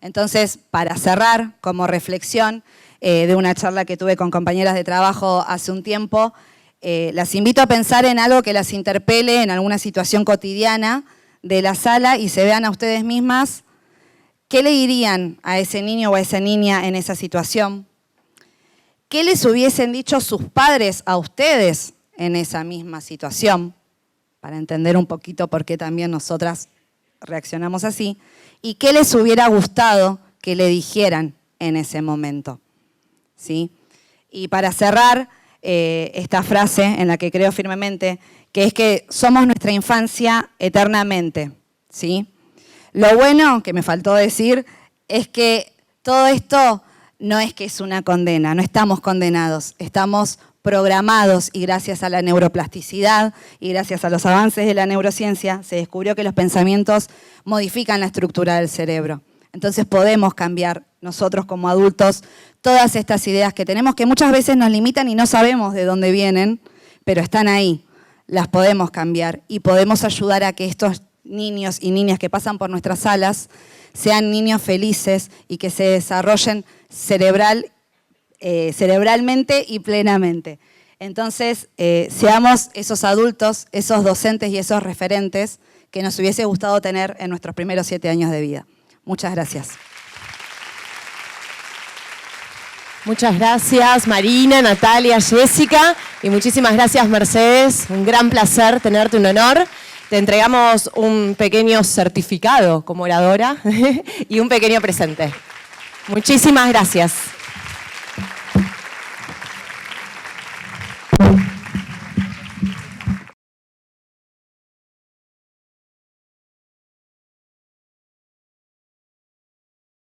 Entonces, para cerrar, como reflexión de una charla que tuve con compañeras de trabajo hace un tiempo, las invito a pensar en algo que las interpele en alguna situación cotidiana de la sala y se vean a ustedes mismas qué le dirían a ese niño o a esa niña en esa situación. ¿Qué les hubiesen dicho sus padres a ustedes en esa misma situación? Para entender un poquito por qué también nosotras reaccionamos así. ¿Y qué les hubiera gustado que le dijeran en ese momento? ¿Sí? Y para cerrar, esta frase en la que creo firmemente, que es que somos nuestra infancia eternamente, ¿sí? Lo bueno, que me faltó decir, es que todo esto no es que es una condena, no estamos condenados, estamos programados y gracias a la neuroplasticidad y gracias a los avances de la neurociencia se descubrió que los pensamientos modifican la estructura del cerebro. Entonces podemos cambiar nosotros como adultos todas estas ideas que tenemos que muchas veces nos limitan y no sabemos de dónde vienen, pero están ahí, las podemos cambiar y podemos ayudar a que estos niños y niñas que pasan por nuestras salas sean niños felices y que se desarrollen cerebralmente y plenamente. Entonces, seamos esos adultos, esos docentes y esos referentes que nos hubiese gustado tener en nuestros primeros 7 años de vida. Muchas gracias. Muchas gracias Marina, Natalia, Jessica y muchísimas gracias Mercedes. Un gran placer tenerte, un honor. Te entregamos un pequeño certificado como oradora y un pequeño presente. Muchísimas gracias.